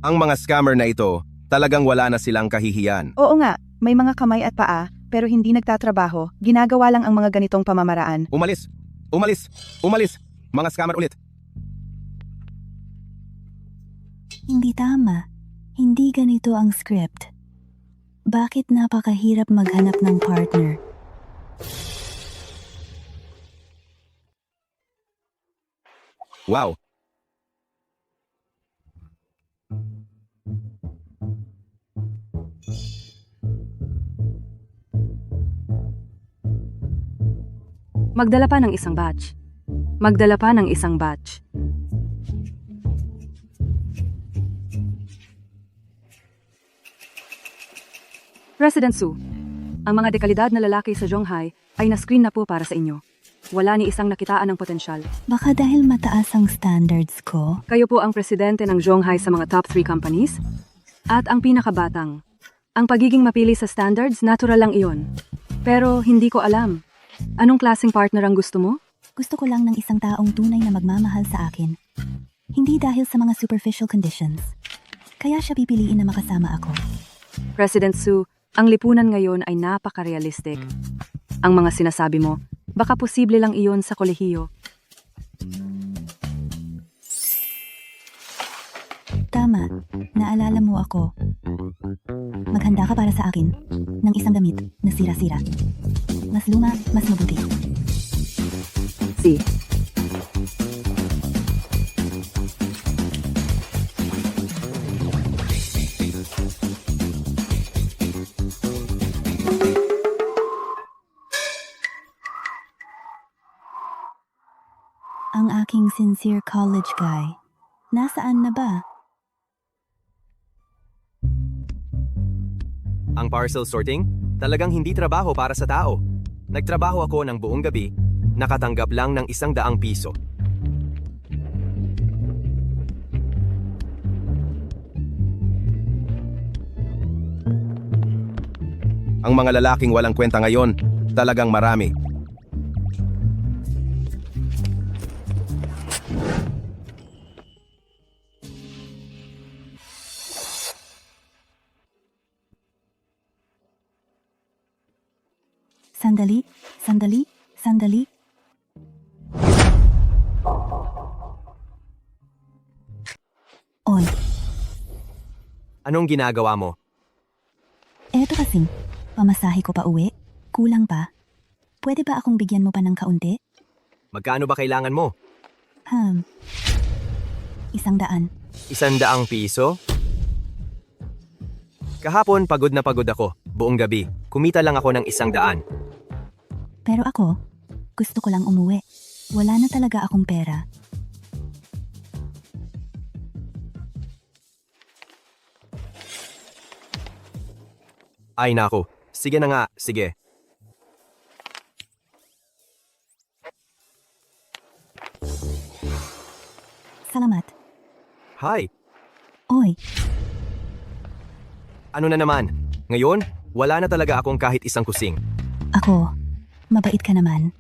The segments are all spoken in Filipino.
Ang mga scammer na ito, talagang wala na silang kahihiyan. Oo nga, may mga kamay at paa, pero hindi nagtatrabaho. Ginagawa lang ang mga ganitong pamamaraan. Umalis! Umalis! Umalis! Mga scammer ulit! Hindi tama. Hindi ganito ang script. Bakit napakahirap maghanap ng partner? Wow! Magdala pa ng isang batch. Magdala pa ng isang batch. President Su, ang mga dekalidad na lalaki sa Zhonghai ay na-screen na po para sa inyo. Wala ni isang nakitaan ng potensyal. Baka dahil mataas ang standards ko? Kayo po ang presidente ng Zhonghai sa mga top 3 companies at ang pinakabatang. Ang pagiging mapili sa standards, natural lang iyon. Pero hindi ko alam. Anong klaseng partner ang gusto mo? Gusto ko lang ng isang taong tunay na magmamahal sa akin. Hindi dahil sa mga superficial conditions. Kaya siya pipiliin na makasama ako. President Su, ang lipunan ngayon ay napaka-realistic. Ang mga sinasabi mo, baka posible lang iyon sa kolehiyo. Tama, naalala mo ako. Maghanda ka para sa akin ng isang damit na sira-sira. Mas luma, mas mabuti. Si. Ang aking sincere college guy. Nasaan na ba? Ang parcel sorting, talagang hindi trabaho para sa tao. Nagtrabaho ako ng buong gabi, nakatanggap lang ng 100 piso. Ang mga lalaking walang kwenta ngayon, talagang marami. Sandali, sandali, sandali. Oy, Anong ginagawa mo? eto kasing, pamasahe ko pa uwi. Kulang pa. Pwede ba akong bigyan mo pa ng kaunti? Magkano ba kailangan mo? 100. 100 piso? Kahapon pagod na pagod ako, buong gabi. Kumita lang ako ng 100. Pero ako, gusto ko lang umuwi. Wala na talaga akong pera. Ay nako, sige na nga, sige. Salamat. Hi, Oy, ano na naman? Ngayon, wala na talaga akong kahit isang kusing. ako, mabait ka naman.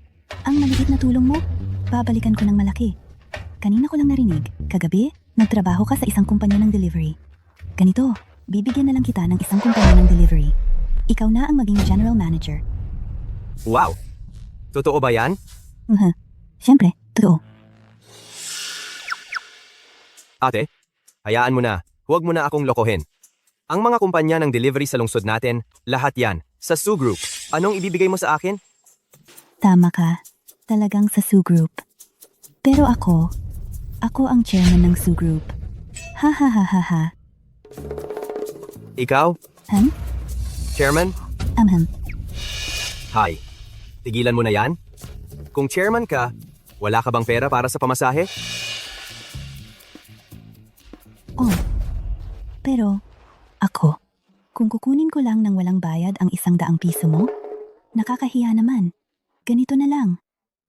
Ang maliit na tulong mo, babalikan ko ng malaki. Kanina ko lang narinig, kagabi, nagtrabaho ka sa isang kumpanya ng delivery. Ganito, bibigyan na lang kita ng isang kumpanya ng delivery. Ikaw na ang maging general manager. Wow! Totoo ba yan? Siyempre, totoo. Ate, hayaan mo na. Huwag mo na akong lokohin. Ang mga kumpanya ng delivery sa lungsod natin, lahat yan, sa Su Group. Anong ibibigay mo sa akin? Tama ka. Talagang sa Su Group. Pero ako ang chairman ng Su Group. Ha ha ha ha ha. Ikaw? Chairman? Hi. Tigilan mo na yan? Kung chairman ka, wala ka bang pera para sa pamasahe? Oh. Pero, ako, kung kukunin ko lang ng walang bayad ang 100 piso mo, nakakahiya naman. Ganito na lang.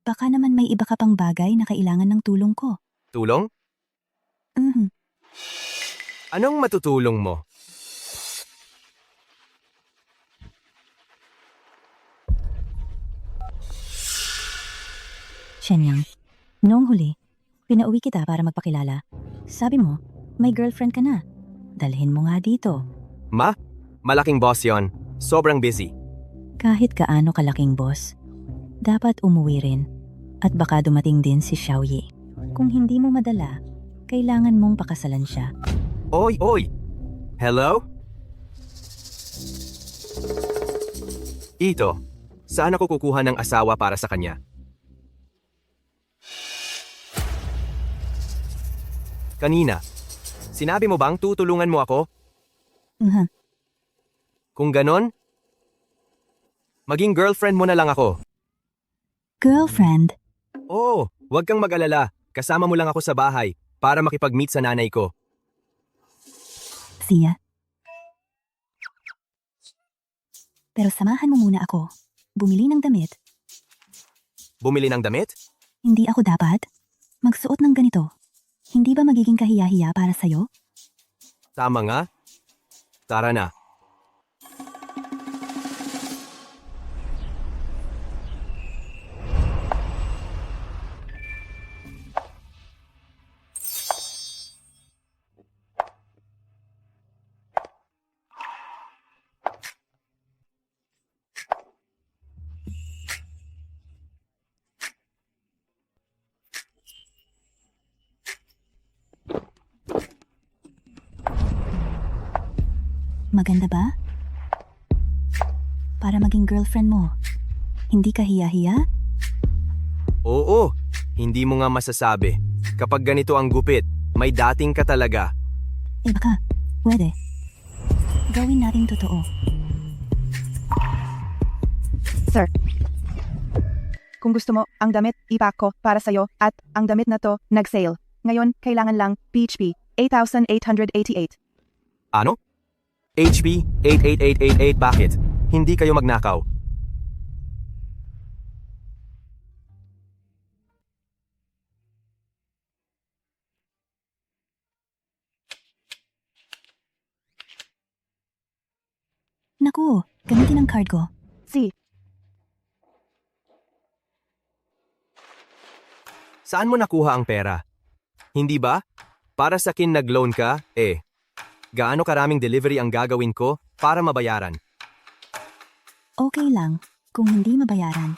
Baka naman may iba ka pang bagay na kailangan ng tulong ko. Tulong? Anong matutulong mo? Shenyang, noong huli, pinauwi kita para magpakilala. Sabi mo, may girlfriend ka na. Dalhin mo nga dito. Ma, malaking boss yon. Sobrang busy. Kahit kaano kalaking boss, dapat umuwi rin. At baka dumating din si Xiaoyi. Kung hindi mo madala, kailangan mong pakasalan siya. Oy, oy! Hello? Ito, saan ako kukuha ng asawa para sa kanya? Kanina, sinabi mo bang tutulungan mo ako? Mhm. Kung ganon, maging girlfriend mo na lang ako. Girlfriend? Oo, huwag kang mag-alala. Kasama mo lang ako sa bahay para makipag-meet sa nanay ko. Siya? Pero samahan mo muna ako. Bumili ng damit. Bumili ng damit? Hindi ako dapat magsuot ng ganito. Hindi ba magiging kahiya-hiya para sa'yo? Tama nga. Tara na. Maganda ba? Para maging girlfriend mo. Hindi ka hiya-hiya? Oo, hindi mo nga masasabi. Kapag ganito ang gupit, may dating ka talaga. Eh baka, pwede. Gawin natin totoo. Sir. Kung gusto mo, ang damit, ipack ko para sa'yo at ang damit na to, nag-sale. Ngayon, kailangan lang PHP 8,888. Ano? HP 88888 bakit? Hindi kayo magnakaw. Naku, gamitin ang card ko. Si, Saan mo nakuha ang pera? Hindi ba? Para sa akin nag-loan ka, eh. Gaano karaming delivery ang gagawin ko para mabayaran? Okay lang, kung hindi mabayaran.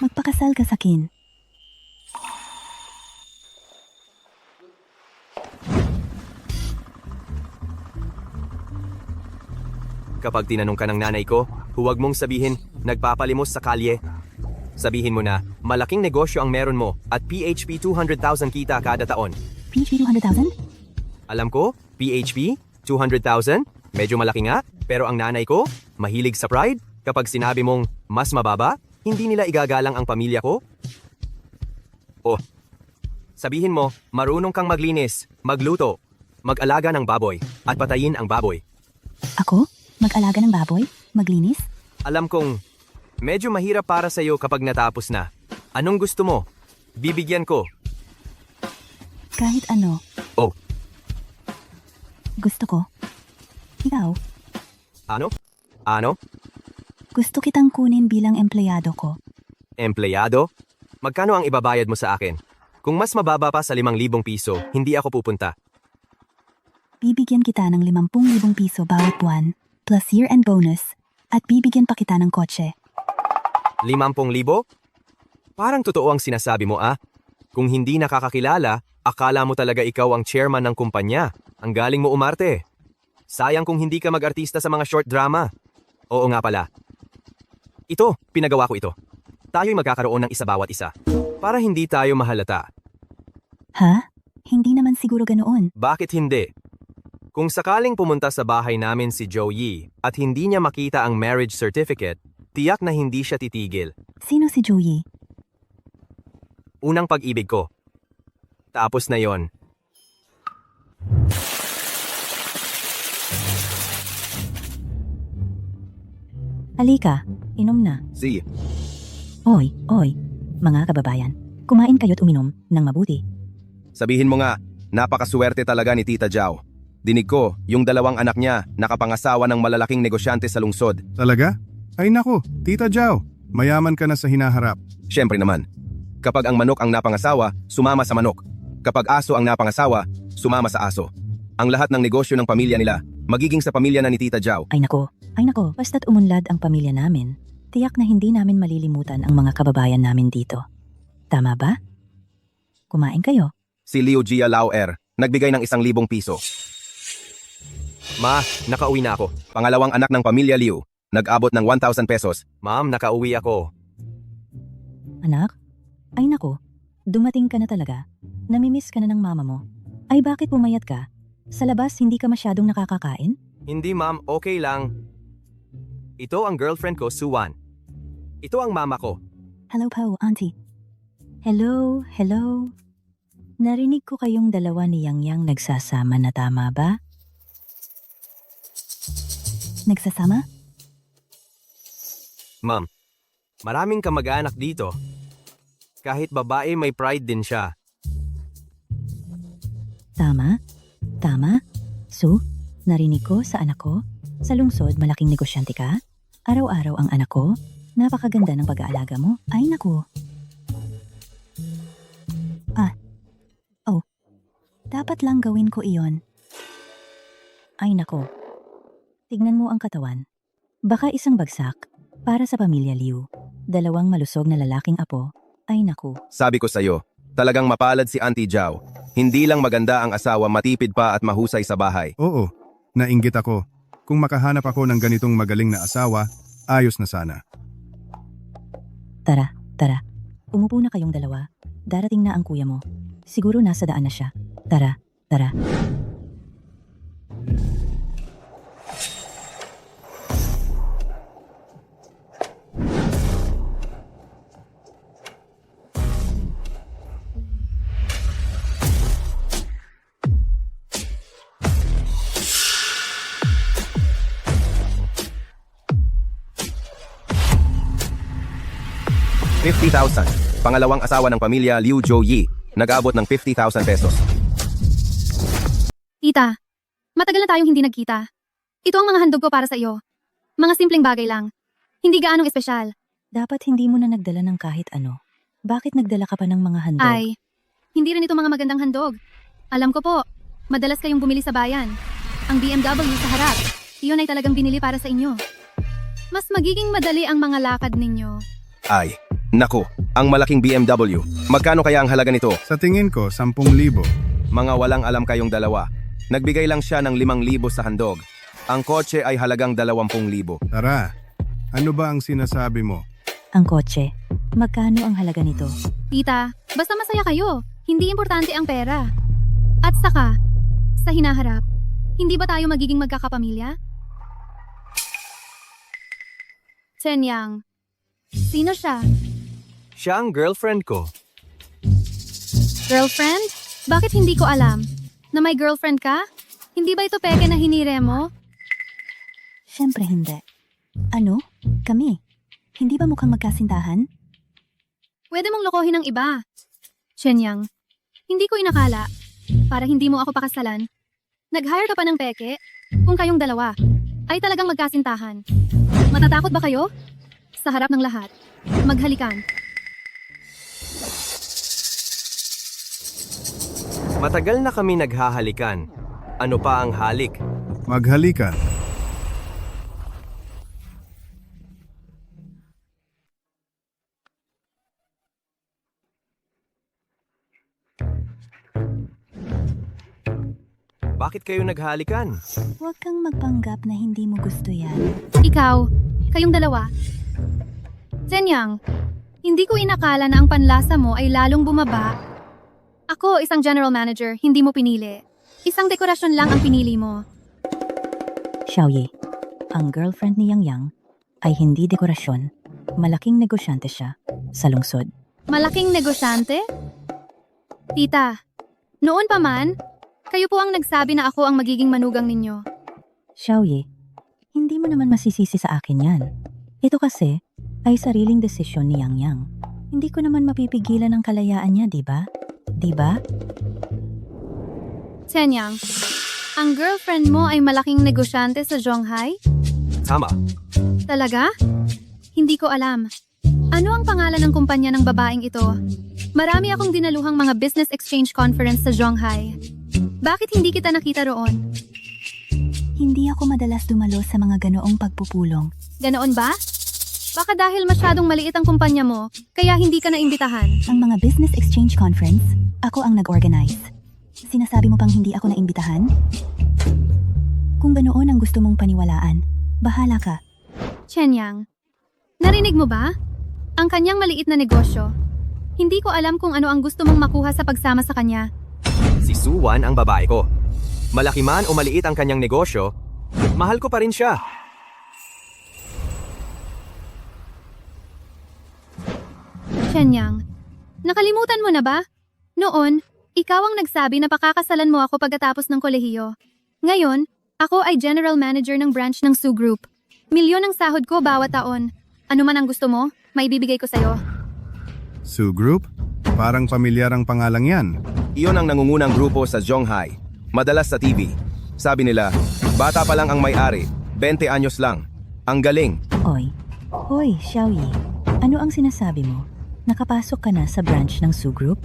Magpakasal ka sa akin. Kapag tinanong ka ng nanay ko, huwag mong sabihin, nagpapalimos sa kalye. Sabihin mo na, malaking negosyo ang meron mo at PHP 200,000 kita kada taon. PHP 200,000? Alam ko, PHP 200,000? Medyo malaki nga, pero ang nanay ko, mahilig sa pride. Kapag sinabi mong mas mababa, hindi nila igagalang ang pamilya ko. Oh, sabihin mo, marunong kang maglinis, magluto, mag-alaga ng baboy, at patayin ang baboy. Ako? Mag-alaga ng baboy? Maglinis? Alam kong, medyo mahirap para sa'yo kapag natapos na. Anong gusto mo? Bibigyan ko. Kahit ano. Oh, Gusto ko. Ikaw? ano? Ano? Gusto kitang kunin bilang empleyado ko. Empleyado? Magkano ang ibabayad mo sa akin? Kung mas mababa pa sa 5,000 piso, hindi ako pupunta. Bibigyan kita ng 50,000 piso bawat buwan, plus year-end bonus, at bibigyan pa kita ng kotse. 50,000? Parang totoo ang sinasabi mo ah. Kung hindi nakakakilala, akala mo talaga ikaw ang chairman ng kumpanya. Ang galing mo umarte. Sayang kung hindi ka mag-artista sa mga short drama. Oo nga pala. Ito, pinagawa ko ito. Tayo'y magkakaroon ng isa bawat isa. Para hindi tayo mahalata. Ha? Hindi naman siguro ganoon. Bakit hindi? Kung sakaling pumunta sa bahay namin si Joey at hindi niya makita ang marriage certificate, tiyak na hindi siya titigil. Sino si Joey? Unang pag-ibig ko. Tapos na yon. Halika, inom na. Si, Oy, mga kababayan. Kumain kayo't uminom ng mabuti. sabihin mo nga, napakaswerte talaga ni Tita Jao. Dinig ko, yung 2 anak niya nakapangasawa ng malalaking negosyante sa lungsod. Talaga? Ay naku, Tita Jao, mayaman ka na sa hinaharap. Siyempre naman, kapag ang manok ang napangasawa, sumama sa manok. Kapag aso ang napangasawa, sumama sa aso. Ang lahat ng negosyo ng pamilya nila, magiging sa pamilya na ni Tita Jao. Ay nako, basta't umunlad ang pamilya namin, tiyak na hindi namin malilimutan ang mga kababayan namin dito. Tama ba? Kumain kayo. Si Liu Jia Lauer, nagbigay ng 1,000 piso. Ma, nakauwi na ako. Pangalawang anak ng pamilya Liu, nag-abot ng 1,000 pesos. Ma'am, nakauwi ako. Anak? Ay nako, dumating ka na talaga. Namimiss ka na ng mama mo. Ay bakit pumayat ka? Sa labas hindi ka masyadong nakakakain? Hindi ma'am, okay lang. Ito ang girlfriend ko, Suwan. Ito ang mama ko. Hello po, auntie. Hello. Narinig ko kayong dalawa ni Yang Yang nagsasama na, tama ba? Nagsasama? Ma'am, maraming kamag-anak dito. Kahit babae, may pride din siya. Tama? So, narinig ko sa anak ko, sa lungsod malaking negosyante ka? Araw-araw ang anak ko? Napakaganda ng pag-aalaga mo? Ay naku. Dapat lang gawin ko iyon. Ay nako. Tignan mo ang katawan. Baka isang bagsak para sa pamilya Liu. 2 malusog na lalaking apo. Ay naku. Sabi ko sa'yo, talagang mapalad si Auntie Jao. Hindi lang maganda ang asawa, matipid pa at mahusay sa bahay. Oo, nainggit ako. Kung makahanap ako ng ganitong magaling na asawa, ayos na sana. Tara. Umupo na kayong dalawa. Darating na ang kuya mo. Siguro nasa daan na siya. Tara. 50,000. Pangalawang asawa ng pamilya Liu Zhouyi, nag-abot ng 50,000 pesos. Tita, matagal na tayong hindi nagkita. Ito ang mga handog ko para sa iyo. Mga simpleng bagay lang. Hindi gaanong espesyal. Dapat hindi mo na nagdala ng kahit ano. Bakit nagdala ka pa ng mga handog? Ay, hindi rin ito mga magandang handog. Alam ko po, madalas kayong bumili sa bayan. Ang BMW sa harap, iyon ay talagang binili para sa inyo. Mas magiging madali ang mga lakad ninyo. Ay, naku, ang malaking BMW. Magkano kaya ang halaga nito? Sa tingin ko, 10,000. Mga walang alam kayong dalawa. Nagbigay lang siya ng 5,000 sa handog. Ang kotse ay halagang 20,000. Tara, ano ba ang sinasabi mo? Ang kotse. Magkano ang halaga nito? Tita, basta masaya kayo. Hindi importante ang pera. At saka, sa hinaharap, hindi ba tayo magiging magkakapamilya? Chen Yang, sino siya? Siya ang girlfriend ko. Girlfriend? Bakit hindi ko alam? Na may girlfriend ka? Hindi ba ito peke na hinire mo? Siyempre hindi. Ano? Kami? Hindi ba mukhang magkasintahan? Pwede mong lokohin ng iba. Chen Yang, hindi ko inakala. Para hindi mo ako pakasalan. Nag-hire ka pa ng peke? Kung kayong dalawa ay talagang magkasintahan. Matatakot ba kayo? Sa harap ng lahat, maghalikan. Matagal na kami naghahalikan. Ano pa ang halik? Maghalikan. Bakit kayo naghahalikan? Huwag kang magpanggap na hindi mo gusto yan. Ikaw, kayong dalawa. Chen Yang, hindi ko inakala na ang panlasa mo ay lalong bumaba. Ako, isang general manager, hindi mo pinili. Isang dekorasyon lang ang pinili mo. Xiaoyi, ang girlfriend ni Yang Yang ay hindi dekorasyon. Malaking negosyante siya sa lungsod. Malaking negosyante? Tita, noon pa man, kayo po ang nagsabi na ako ang magiging manugang ninyo. Xiaoyi, hindi mo naman masisisi sa akin yan. Ito kasi ay sariling desisyon ni Yang Yang. Hindi ko naman mapipigilan ang kalayaan niya, di ba? Di ba? Chen Yang, ang girlfriend mo ay malaking negosyante sa Zhonghai? Tama. Talaga? Hindi ko alam. Ano ang pangalan ng kumpanya ng babaeng ito? Marami akong dinaluhang mga business exchange conference sa Zhonghai. Bakit hindi kita nakita roon? Hindi ako madalas dumalo sa mga ganoong pagpupulong. Ganoon ba? Baka dahil masyadong maliit ang kumpanya mo, kaya hindi ka naimbitahan. Ang mga business exchange conference, ako ang nag-organize. Sinasabi mo pang hindi ako naimbitahan? Kung ganoon ang gusto mong paniwalaan, bahala ka. Chenyang, narinig mo ba? Ang kanyang maliit na negosyo. Hindi ko alam kung ano ang gusto mong makuha sa pagsama sa kanya. Si Suwan ang babae ko. Malaki man o maliit ang kanyang negosyo, mahal ko pa rin siya. Chenyang, nakalimutan mo na ba? Noon, ikaw ang nagsabi na pakakasalan mo ako pagkatapos ng kolehiyo. Ngayon, ako ay general manager ng branch ng Su Group. Milyon ang sahod ko bawat taon. Ano man ang gusto mo, may bibigay ko sa'yo. Su Group? Parang pamilyar ang pangalang yan. Iyon ang nangungunang grupo sa Zhonghai. Madalas sa TV. Sabi nila, bata pa lang ang may-ari, 20 anyos lang. Ang galing. Hoy, Xiaoyi. Ano ang sinasabi mo? Nakapasok ka na sa branch ng Su Group?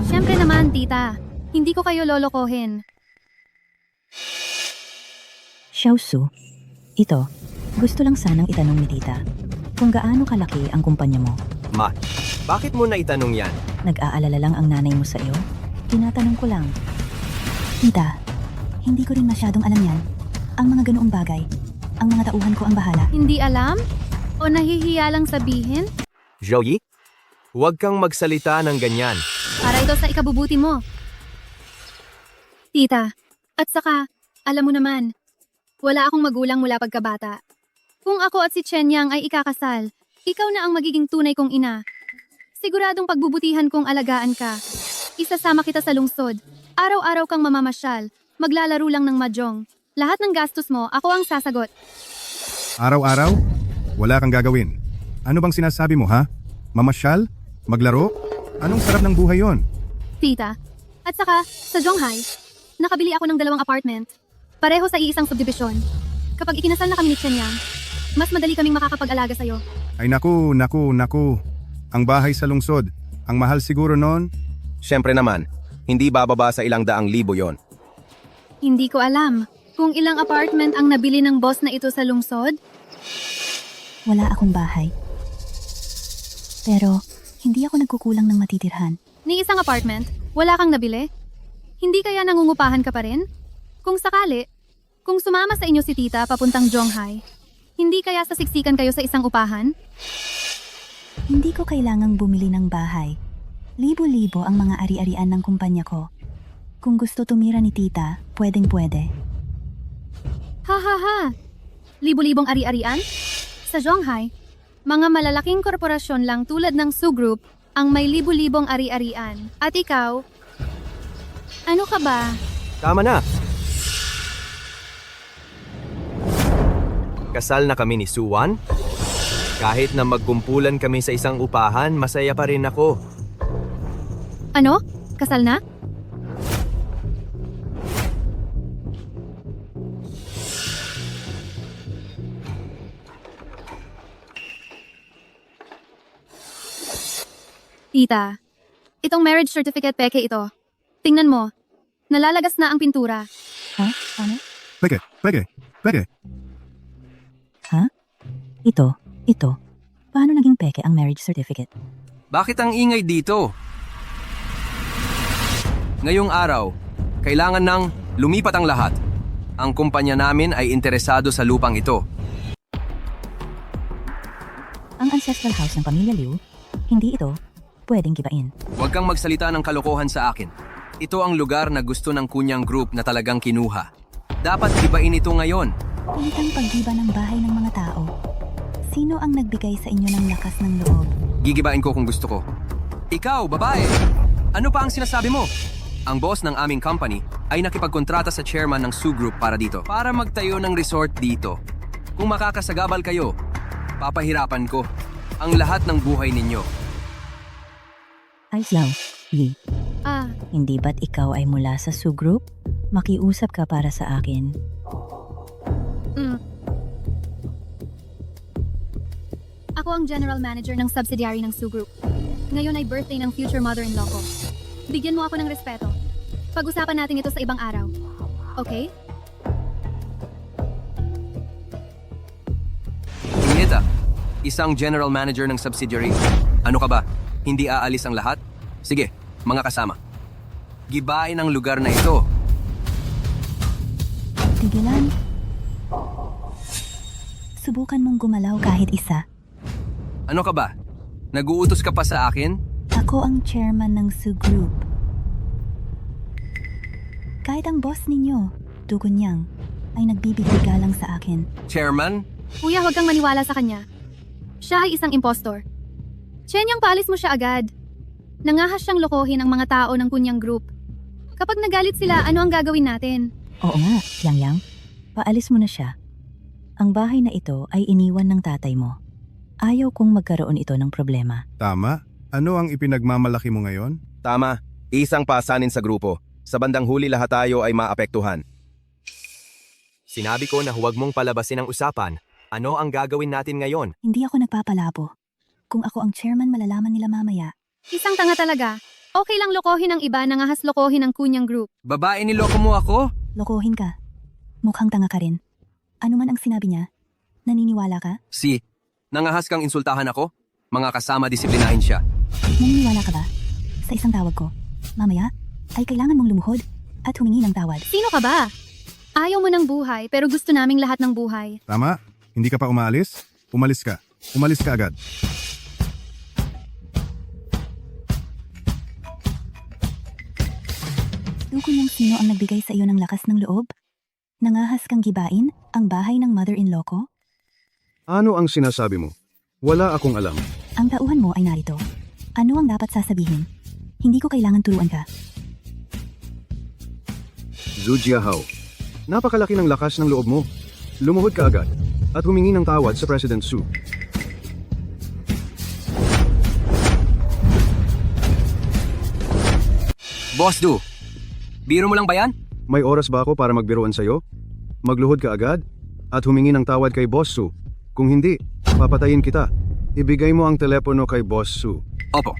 Siyempre naman, tita. Hindi ko kayo lolokohin. Xiaosu, ito, gusto lang sanang itanong ni tita. Kung gaano kalaki ang kumpanya mo? Ma, bakit mo na itanong yan? Nag-aalala lang ang nanay mo sa iyo? Tinatanong ko lang. Tita, hindi ko rin masyadong alam yan. Ang mga ganoong bagay. Ang mga tauhan ko ang bahala. Hindi alam? O nahihiya lang sabihin? Joey, huwag kang magsalita ng ganyan. Para ito sa ikabubuti mo. Tita, at saka, alam mo naman, wala akong magulang mula pagkabata. Kung ako at si Chenyang ay ikakasal, ikaw na ang magiging tunay kong ina. Siguradong pagbubutihan kong alagaan ka. Isasama kita sa lungsod. Araw-araw kang mamamasyal. Maglalaro lang ng mahjong. Lahat ng gastos mo, ako ang sasagot. Araw-araw? Wala kang gagawin. Ano bang sinasabi mo, ha? Mamasyal? Maglaro? Anong sarap ng buhay yon? Tita, at saka, sa Zhonghai, nakabili ako ng 2 apartment. Pareho sa iisang subdivision. Kapag ikinasal na kami ni Chenyang, mas madali kaming makakapag-alaga sa'yo. Ay naku. Ang bahay sa lungsod. Ang mahal siguro noon. Siyempre naman, hindi bababa sa ilang daang libo yon. Hindi ko alam kung ilang apartment ang nabili ng boss na ito sa lungsod. Wala akong bahay. Pero, hindi ako nagkukulang ng matitirhan. Ni isang apartment, wala kang nabili? Hindi kaya nangungupahan ka pa rin? Kung sakali, kung sumama sa inyo si tita papuntang Zhonghai, hindi kaya sasiksikan kayo sa isang upahan? Hindi ko kailangang bumili ng bahay. Libo-libo ang mga ari-arian ng kumpanya ko. Kung gusto tumira ni tita, pwedeng-pwede. Ha ha ha! Libo-libong ari-arian? Sa Zhonghai, mga malalaking korporasyon lang tulad ng Su Group ang may libo-libong ari-arian. At ikaw, ano ka ba? Tama na. Kasal na kami ni Suwan. Kahit na magkumpulan kami sa isang upahan, masaya pa rin ako. Ano? Kasal na? Tita, itong marriage certificate peke ito. Tingnan mo, nalalagas na ang pintura. Ha? Ano? Pwede. Ha? Ito. Paano naging peke ang marriage certificate? Bakit ang ingay dito? Ngayong araw, kailangan nang lumipat ang lahat. Ang kumpanya namin ay interesado sa lupang ito. Ang ancestral house ng pamilya Liu, hindi ito pwedeng gibain. Huwag kang magsalita ng kalokohan sa akin. Ito ang lugar na gusto ng kunyang group na talagang kinuha. Dapat ibain ito ngayon. Pilitang paggiba ng bahay ng mga tao. Sino ang nagbigay sa inyo ng lakas ng loob? Gigibain ko kung gusto ko. Ikaw, babae! Ano pa ang sinasabi mo? Ang boss ng aming company ay nakipagkontrata sa chairman ng Su Group para dito. Para magtayo ng resort dito. Kung makakasagabal kayo, papahirapan ko ang lahat ng buhay ninyo. Ay, Xiao, Yi, Ah, hindi ba't ikaw ay mula sa Su Group? Makiusap ka para sa akin. Ako ang general manager ng subsidiary ng Su Group. Ngayon ay birthday ng future mother-in-law ko. Bigyan mo ako ng respeto. Pag-usapan natin ito sa ibang araw. Okay? Julieta, isang general manager ng subsidiary. Ano ka ba? Hindi aalis ang lahat? Sige, mga kasama. Gibain ang lugar na ito. Tigilan. Subukan mong gumalaw kahit isa. Ano ka ba? Nag-uutos ka pa sa akin? Ako ang chairman ng Su Group. Kahit ang boss ninyo, Dugunyang, ay nagbibigay galang sa akin. Chairman? Kuya, huwag kang maniwala sa kanya. Siya ay isang impostor. Chenyang, paalis mo siya agad. Nangahas siyang lokohin ang mga tao ng kunyang group. Kapag nagalit sila, ano ang gagawin natin? Oo nga, Yang, paalis mo na siya. Ang bahay na ito ay iniwan ng tatay mo. Ayaw kong magkaroon ito ng problema. Tama? Ano ang ipinagmamalaki mo ngayon? Tama, isang pasanin sa grupo. Sa bandang huli lahat tayo ay maapektuhan. Sinabi ko na huwag mong palabasin ang usapan. Ano ang gagawin natin ngayon? Hindi ako nagpapalabo. Kung ako ang chairman, malalaman nila mamaya. Isang tanga talaga. Okay lang lokohin ang iba, nangahas lokohin ang kunyang group. Babae niloko mo ako? Lokohin ka. Mukhang tanga ka rin. Ano man ang sinabi niya, naniniwala ka? Si, nangahas kang insultahan ako? Mga kasama disiplinahin siya. Naniniwala ka ba? Sa isang tawag ko, mamaya, ay kailangan mong lumuhod at humingi ng tawad. Sino ka ba? Ayaw mo ng buhay, pero gusto naming lahat ng buhay. Tama? Hindi ka pa umalis? Umalis ka. Umalis ka agad. Dugunyang, sino ang nagbigay sa iyo ng lakas ng loob? Nangahas kang gibain ang bahay ng mother-in-law ko? Ano ang sinasabi mo? Wala akong alam. Ang tauhan mo ay narito. Ano ang dapat sasabihin? Hindi ko kailangan turuan ka. Zhu Jiahao, napakalaki ng lakas ng loob mo. Lumuhod ka agad at humingi ng tawad sa President Su. Boss Du, biro mo lang ba yan? May oras ba ako para magbiruan sa'yo? Magluhod ka agad at humingi ng tawad kay Boss Su. Kung hindi, papatayin kita. Ibigay mo ang telepono kay Boss Su. Opo.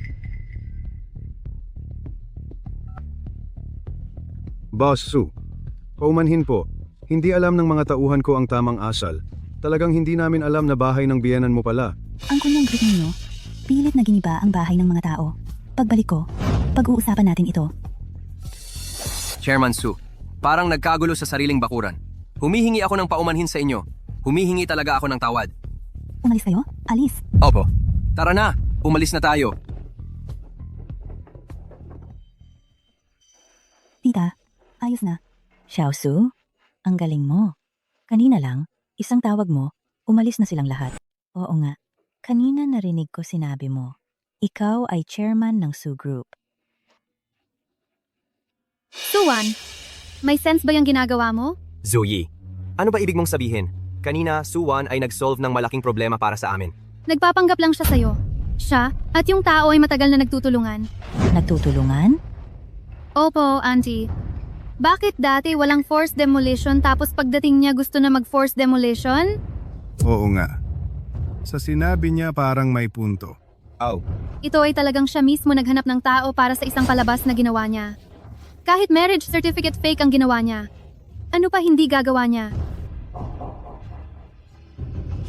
Boss Su, paumanhin po. Hindi alam ng mga tauhan ko ang tamang asal. Talagang hindi namin alam na bahay ng biyenan mo pala. Ang kunyang group ninyo, pilit na giniba ang bahay ng mga tao. Pagbalik ko, pag-uusapan natin ito. Chairman Su, parang nagkagulo sa sariling bakuran. Humihingi ako ng paumanhin sa inyo. Humihingi talaga ako ng tawad. Umalis kayo? Alis. Opo. Tara na, umalis na tayo. Tita, ayos na. Xiaosu, ang galing mo. Kanina lang, isang tawag mo, umalis na silang lahat. Oo nga, kanina narinig ko sinabi mo. Ikaw ay chairman ng Su Group. Suwan, may sense ba yung ginagawa mo? Zuyi, ano ba ibig mong sabihin? Kanina, Suwan ay nag-solve ng malaking problema para sa amin. Nagpapanggap lang siya sa'yo. Siya at yung tao ay matagal na nagtutulungan. Nagtutulungan? Opo, Auntie. Bakit dati walang forced demolition tapos pagdating niya gusto na mag-forced demolition? Oo nga. Sa sinabi niya parang may punto. Aw, Ito ay talagang siya mismo naghanap ng tao para sa isang palabas na ginawa niya. Kahit marriage certificate fake ang ginawa niya. Ano pa hindi gagawa niya?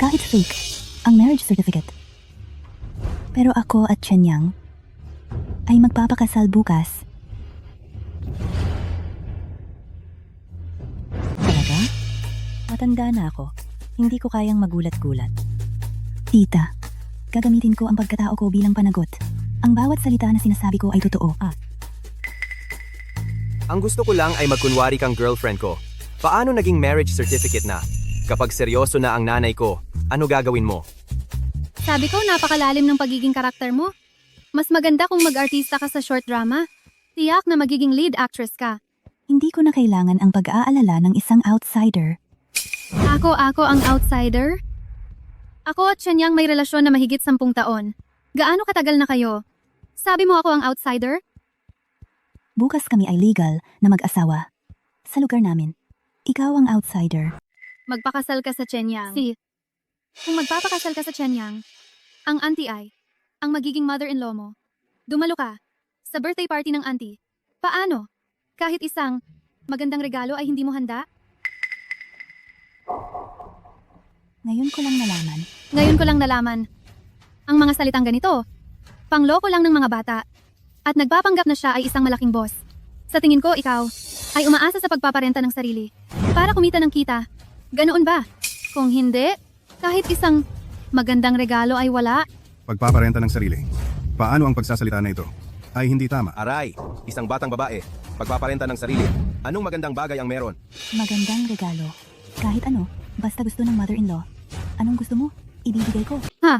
Kahit fake, ang marriage certificate. Pero ako at Chenyang ay magpapakasal bukas. Talaga? Matanda na ako. Hindi ko kayang magulat-gulat. Tita, gagamitin ko ang pagkatao ko bilang panagot. Ang bawat salita na sinasabi ko ay totoo. Ang gusto ko lang ay magkunwari kang girlfriend ko. Paano naging marriage certificate na? Kapag seryoso na ang nanay ko, ano gagawin mo? Sabi ko, napakalalim ng pagiging karakter mo. Mas maganda kung mag-artista ka sa short drama. Tiyak na magiging lead actress ka. Hindi ko na kailangan ang pag-aalala ng isang outsider. Ako ang outsider? Ako at Shenyang may relasyon na mahigit 10 taon. Gaano katagal na kayo? Sabi mo ako ang outsider? Bukas kami ay legal na mag-asawa. Sa lugar namin, ikaw ang outsider. Magpakasal ka sa Chenyang. Kung magpapakasal ka sa Chenyang, Ang auntie ay, ang magiging mother-in-law mo. Dumalo ka sa birthday party ng auntie. Paano? Kahit isang magandang regalo ay hindi mo handa? Ngayon ko lang nalaman. Ngayon ko lang nalaman. Ang mga salitang ganito, pangloko lang ng mga bata. At nagpapanggap na siya ay isang malaking boss. Sa tingin ko, ikaw ay umaasa sa pagpaparenta ng sarili para kumita ng kita. Ganoon ba? Kung hindi, kahit isang magandang regalo ay wala. Pagpaparenta ng sarili. Paano ang pagsasalita na ito? Ay hindi tama. Aray, isang batang babae, pagpaparenta ng sarili. Anong magandang bagay ang meron? Magandang regalo. Kahit ano, basta gusto ng mother-in-law. Anong gusto mo? Ibibigay ko. Ha?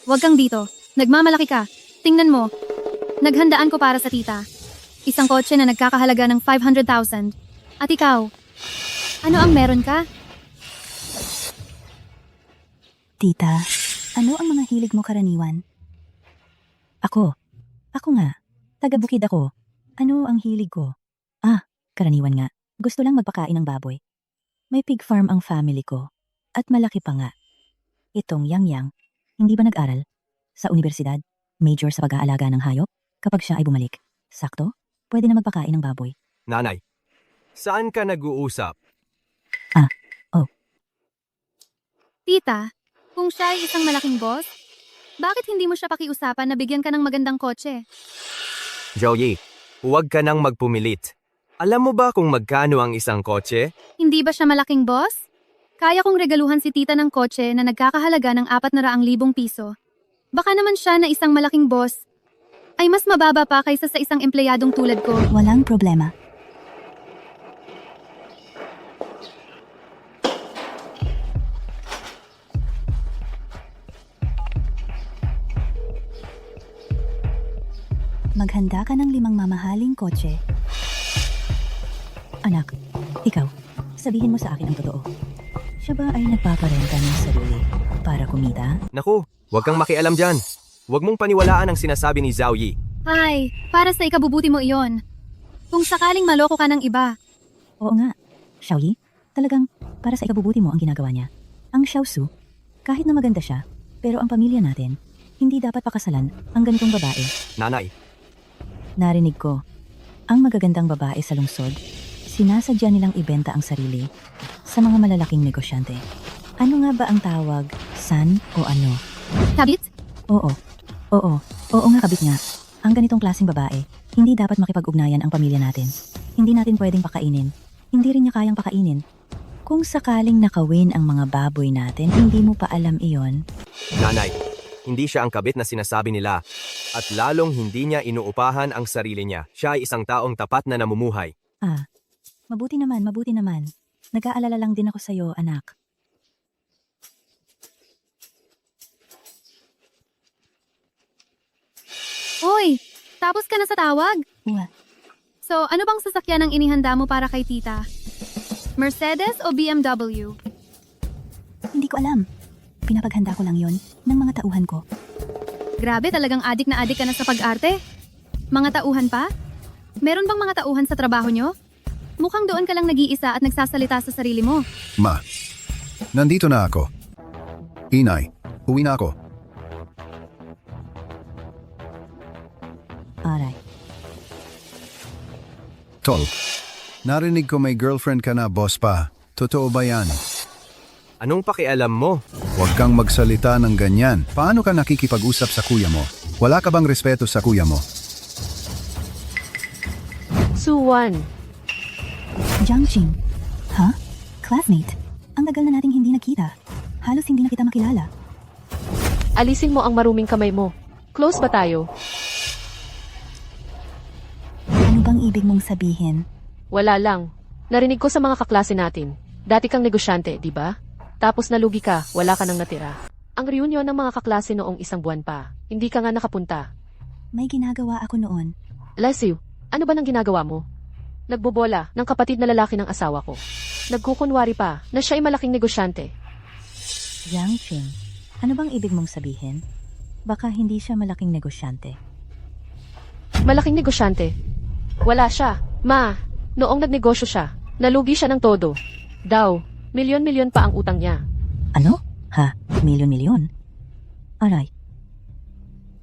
Huwag kang dito. Nagmamalaki ka. Tingnan mo. Naghandaan ko para sa tita. Isang kotse na nagkakahalaga ng 500,000. At ikaw? Ano ang meron ka? Tita, ano ang mga hilig mo karaniwan? Ako nga. Taga-bukid ako. Ano ang hilig ko? Karaniwan nga. Gusto lang magpakain ng baboy. May pig farm ang family ko. At malaki pa nga. Itong Yang, hindi ba nag-aral? Sa universidad, major sa pag-aalaga ng hayop? Kapag siya ay bumalik, sakto, pwede na magpakain ng baboy. Nanay, saan ka nag-uusap? Tita, kung siya ay isang malaking boss, bakit hindi mo siya pakiusapan na bigyan ka ng magandang kotse? Joey, huwag ka nang magpumilit. Alam mo ba kung magkano ang isang kotse? Hindi ba siya malaking boss? Kaya kong regaluhan si tita ng kotse na nagkakahalaga ng 400,000 piso. Baka naman siya na isang malaking boss ay mas mababa pa kaysa sa isang empleyadong tulad ko. Walang problema. Maghanda ka ng 5 mamahaling kotse. Anak, ikaw, sabihin mo sa akin ang totoo. Siya ba ay nagpaparenta ng sarili para kumita? Naku, huwag kang makialam dyan. Huwag mong paniwalaan ang sinasabi ni Zhao Yi. Ay, para sa ikabubuti mo iyon. Kung sakaling maloko ka ng iba, Oo nga, Xiaoyi, talagang para sa ikabubuti mo ang ginagawa niya. Ang Xiaosu, kahit na maganda siya, pero ang pamilya natin, hindi dapat pakasalan ang ganitong babae. Nanay, Narinig ko, ang magagandang babae sa lungsod, sinasadya nilang ibenta ang sarili sa mga malalaking negosyante. Ano nga ba ang tawag? San o ano? kabit? Oo nga kabit nga. Ang ganitong klaseng babae, hindi dapat makipag-ugnayan ang pamilya natin. Hindi natin pwedeng pakainin. Hindi rin niya kayang pakainin. Kung sakaling nakawin ang mga baboy natin, hindi mo pa alam iyon. nanay, hindi siya ang kabit na sinasabi nila. At lalong hindi niya inuupahan ang sarili niya. Siya ay isang taong tapat na namumuhay. Mabuti naman. Nag-aalala lang din ako sa'yo, anak. Hoy, tapos ka na sa tawag? What? So, ano bang sasakyan ang inihanda mo para kay tita? Mercedes o BMW? Hindi ko alam. Pinapaghanda ko lang yon ng mga tauhan ko. Grabe, talagang adik na adik ka na sa pag-arte. Mga tauhan pa? Meron bang mga tauhan sa trabaho nyo? Mukhang doon ka lang nag-iisa at nagsasalita sa sarili mo. Ma, nandito na ako. Inay, uwi na ako. Aray. Tol, narinig ko may girlfriend ka na, boss pa. Totoo ba yan? Anong pakialam mo? Huwag kang magsalita ng ganyan. Paano ka nakikipag-usap sa kuya mo? Wala ka bang respeto sa kuya mo? Suwan. Jiangqing. Ha? Classmate? Ang tagal na nating hindi nakita. Halos hindi na kita makilala. Alisin mo ang maruming kamay mo. Close ba tayo? Ano bang ibig mong sabihin? Wala lang. Narinig ko sa mga kaklase natin. Dati kang negosyante, di ba? Tapos nalugi ka, wala ka nang natira. Ang reunion ng mga kaklase noong 1 buwan pa. Hindi ka nga nakapunta. May ginagawa ako noon. Leslie, ano ba nang ginagawa mo? Nagbobola ng kapatid na lalaki ng asawa ko. Nagkukunwari pa na siya ay malaking negosyante. Jiangqing. Ano bang ibig mong sabihin? Baka hindi siya malaking negosyante. Malaking negosyante? Wala siya. Ma, noong nagnegosyo siya, nalugi siya ng todo. Daw, milyon-milyon pa ang utang niya. Ano? Ha? Milyon-milyon? Aray,